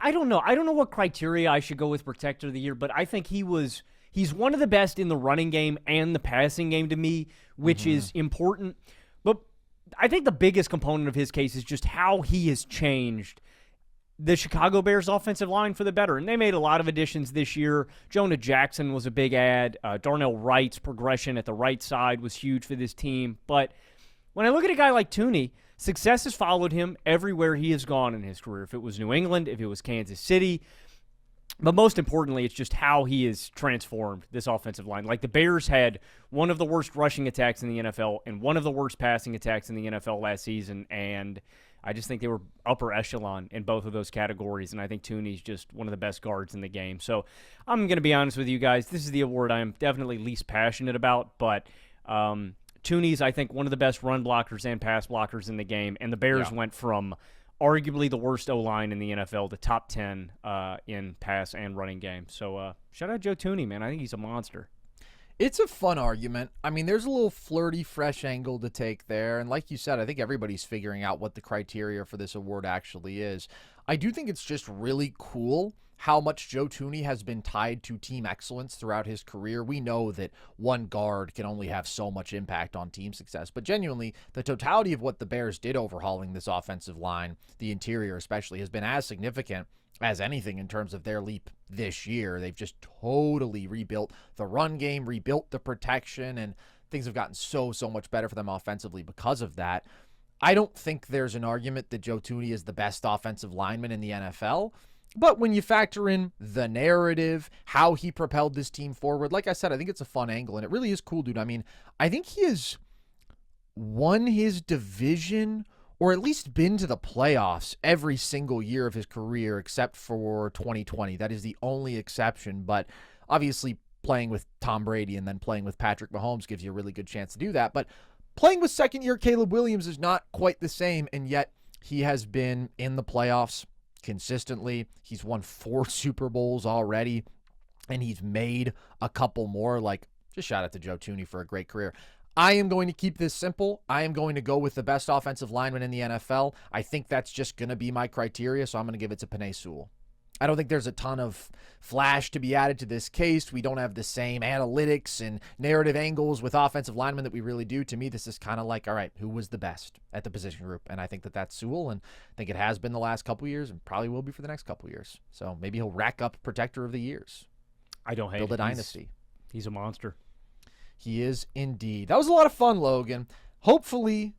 I don't know. I don't know what criteria I should go with Protector of the Year, but I think he's one of the best in the running game and the passing game to me, which is important. But I think the biggest component of his case is just how he has changed the Chicago Bears offensive line for the better. And they made a lot of additions this year. Jonah Jackson was a big add. Darnell Wright's progression at the right side was huge for this team. But when I look at a guy like Thuney, success has followed him everywhere he has gone in his career. If it was New England, if it was Kansas City. But most importantly, it's just how he has transformed this offensive line. Like the Bears had one of the worst rushing attacks in the NFL and one of the worst passing attacks in the NFL last season, and I just think they were upper echelon in both of those categories, and I think Thuney's just one of the best guards in the game. So I'm going to be honest with you guys. This is the award I am definitely least passionate about, but Thuney's, I think, one of the best run blockers and pass blockers in the game, and the Bears went from arguably the worst O-line in the NFL, the top 10 in pass and running game. So shout out Joe Thuney, man. I think he's a monster. It's a fun argument. I mean, there's a little flirty, fresh angle to take there. And like you said, I think everybody's figuring out what the criteria for this award actually is. I do think it's just really cool how much Joe Thuney has been tied to team excellence throughout his career. We know that one guard can only have so much impact on team success, but genuinely, the totality of what the Bears did overhauling this offensive line, the interior especially, has been as significant as anything in terms of their leap this year. They've just totally rebuilt the run game, rebuilt the protection, and things have gotten so much better for them offensively because of that. I don't think there's an argument that Joe Thuney is the best offensive lineman in the NFL, but when you factor in the narrative, how he propelled this team forward, like I said, I think it's a fun angle, and it really is cool, dude. I mean, I think he has won his division or at least been to the playoffs every single year of his career except for 2020. That is the only exception, but obviously playing with Tom Brady and then playing with Patrick Mahomes gives you a really good chance to do that. But playing with second-year Caleb Williams is not quite the same, and yet he has been in the playoffs consistently. He's won 4 Super Bowls already, and he's made a couple more. Like, just shout out to Joe Thuney for a great career. I am going to keep this simple. I am going to go with the best offensive lineman in the NFL. I think that's just going to be my criteria, so I'm going to give it to Penei Sewell. I don't think there's a ton of flash to be added to this case. We don't have the same analytics and narrative angles with offensive linemen that we really do. To me, this is kind of like, all right, who was the best at the position group? And I think that that's Sewell, and I think it has been the last couple years and probably will be for the next couple years. So maybe he'll rack up Protector of the Years. I don't hate Build it. a dynasty. He's a monster. He is indeed. That was a lot of fun, Logan. Hopefully,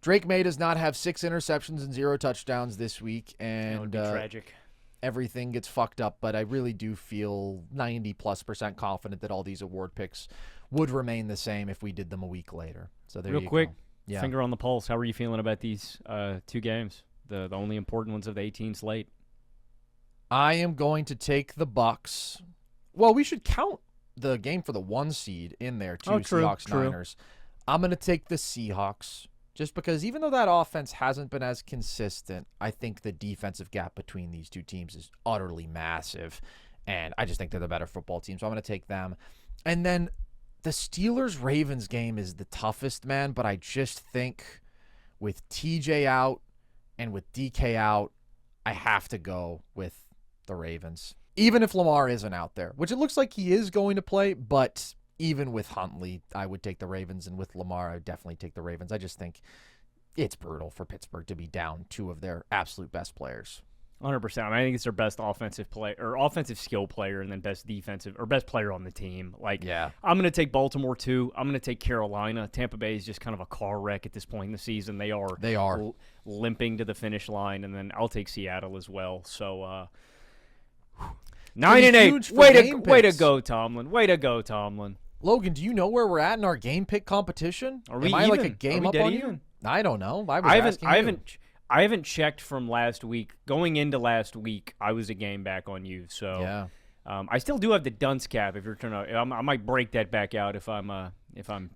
Drake Maye does not have 6 interceptions and 0 touchdowns this week, and That would be tragic. Everything gets fucked up, but I really do feel 90+% confident that all these award picks would remain the same if we did them a week later. So there Real you quick, go. Yeah. finger on the pulse. How are you feeling about these 2 games, the only important ones of the 18 slate? I am going to take the Bucks. Well, we should count the game for the 1 seed in there too. Seahawks Niners. I'm going to take the Seahawks. Just because even though that offense hasn't been as consistent, I think the defensive gap between these two teams is utterly massive. And I just think they're the better football team. So I'm going to take them. And then the Steelers-Ravens game is the toughest, man. But I just think with TJ out and with DK out, I have to go with the Ravens. Even if Lamar isn't out there, which it looks like he is going to play, but even with Huntley, I would take the Ravens, and with Lamar, I would definitely take the Ravens. I just think it's brutal for Pittsburgh to be down 2 of their absolute best players. 100%. I think it's their best offensive play or offensive skill player, and then best defensive or best player on the team. Like, yeah, I'm going to take Baltimore too. I'm going to take Carolina. Tampa Bay is just kind of a car wreck at this point in the season. They are limping to the finish line, and then I'll take Seattle as well. So, 9-8. huge for Way game to picks. go, Tomlin. Way to go, Tomlin. Logan, do you know where we're at in our game pick competition? Are we Am I like a even? game Are we up dead on even? you? I don't know. I haven't checked from last week. Going into last week, I was a game back on you. So Yeah. I still do have the dunce cap. If you're trying to, I might break that back out if I'm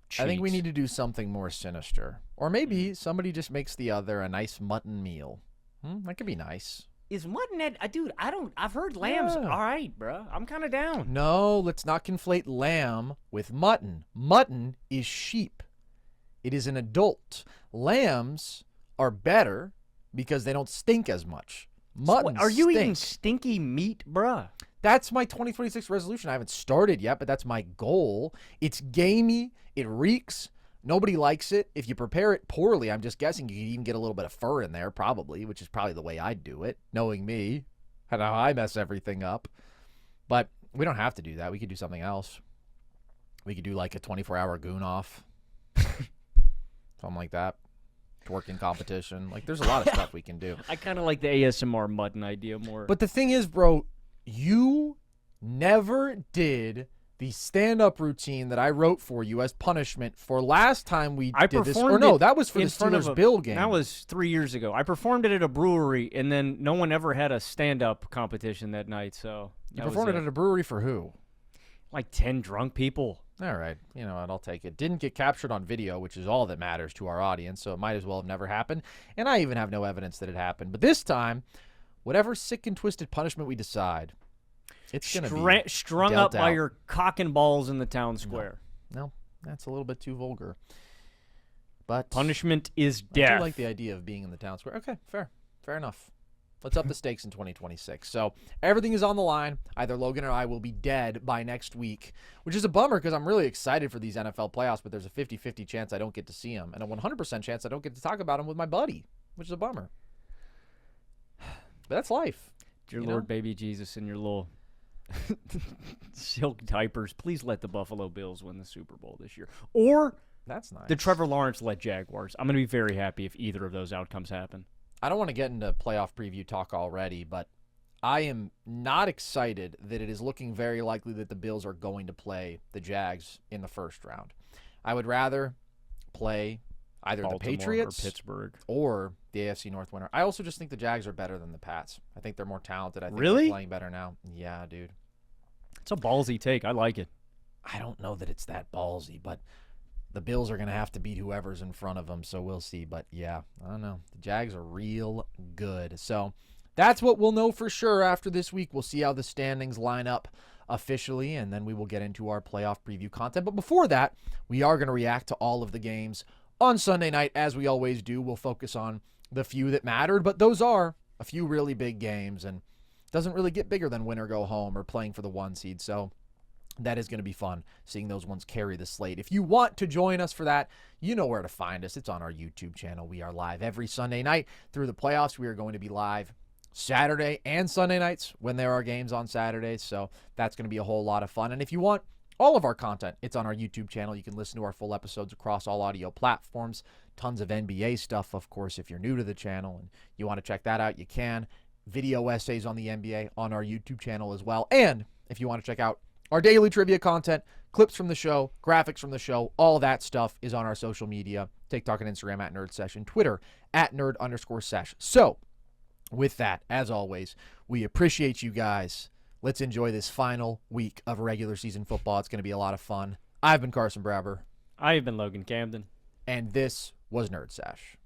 cheat. I think we need to do something more sinister. Or maybe somebody just makes the other a nice mutton meal. That could be nice. Is mutton dude? I've heard lamb's Yeah. all right, bro. I'm kind of down. No, let's not conflate lamb with mutton. Mutton is sheep. It is an adult. Lambs are better because they don't stink as much. Mutton Are you eating stinks. stinky meat, bruh? That's my 2026 resolution. I haven't started yet, but that's my goal. It's gamey. It reeks. Nobody likes it. If you prepare it poorly, I'm just guessing you can even get a little bit of fur in there, probably, which is probably the way I'd do it, knowing me and how I mess everything up. But we don't have to do that. We could do something else. We could do like a 24-hour goon off. Something like that. Twerking competition. Like, there's a lot of stuff we can do. I kind of like the ASMR mutton idea more. But the thing is, bro, you never did the stand-up routine that I wrote for you as punishment for last time we I did this. performed Or no, it that was for the in front of Steelers-Bill game. That was 3 years ago. I performed it at a brewery, and then no one ever had a stand-up competition that night. So You performed it at a brewery for who? like 10 drunk people. All right. You know what? I'll take it. Didn't get captured on video, which is all that matters to our audience, so it might as well have never happened. And I even have no evidence that it happened. But this time, whatever sick and twisted punishment we decide, it's going to be strung up dealt by out. your cock and balls in the town square. No, that's a little bit too vulgar. But Punishment is I death. do like the idea of being in the town square. Okay, fair enough. Let's up the stakes in 2026. So everything is on the line. Either Logan or I will be dead by next week, which is a bummer because I'm really excited for these NFL playoffs, but there's a 50-50 chance I don't get to see them and a 100% chance I don't get to talk about them with my buddy, which is a bummer. But that's life. Dear you Lord, know? baby Jesus, and your little silk diapers, please let the Buffalo Bills win the Super Bowl this year. Or That's nice. the Trevor Lawrence-led Jaguars. I'm going to be very happy if either of those outcomes happen. I don't want to get into playoff preview talk already, but I am not excited that it is looking very likely that the Bills are going to play the Jags in the first round. I would rather play either Baltimore the Patriots or Pittsburgh. or the AFC North winner. I also just think the Jags are better than the Pats. I think they're more talented. I think Really? they're playing better now. Yeah, dude. It's a ballsy take. I like it. I don't know that it's that ballsy, but the Bills are going to have to beat whoever's in front of them, so we'll see. But, yeah, I don't know. The Jags are real good. So that's what we'll know for sure after this week. We'll see how the standings line up officially, and then we will get into our playoff preview content. But before that, we are going to react to all of the games on Sunday night, as we always do. We'll focus on the few that mattered, but those are a few really big games, and it doesn't really get bigger than win or go home or playing for the 1 seed. So that is going to be fun, seeing those ones carry the slate. If you want to join us for that, you know where to find us. It's on our YouTube channel. We are live every Sunday night through the playoffs. We are going to be live Saturday and Sunday nights when there are games on Saturdays, so that's going to be a whole lot of fun. And if you want all of our content, it's on our YouTube channel. You can listen to our full episodes across all audio platforms. Tons of NBA stuff, of course, if you're new to the channel and you want to check that out, you can. Video essays on the NBA on our YouTube channel as well. And if you want to check out our daily trivia content, clips from the show, graphics from the show, all that stuff is on our social media. TikTok and Instagram at Nerd Session, Twitter at Nerd_Sesh. So, with that, as always, we appreciate you guys. Let's enjoy this final week of regular season football. It's going to be a lot of fun. I've been Carson Brabber. I have been Logan Camden. And this was Nerd Sesh.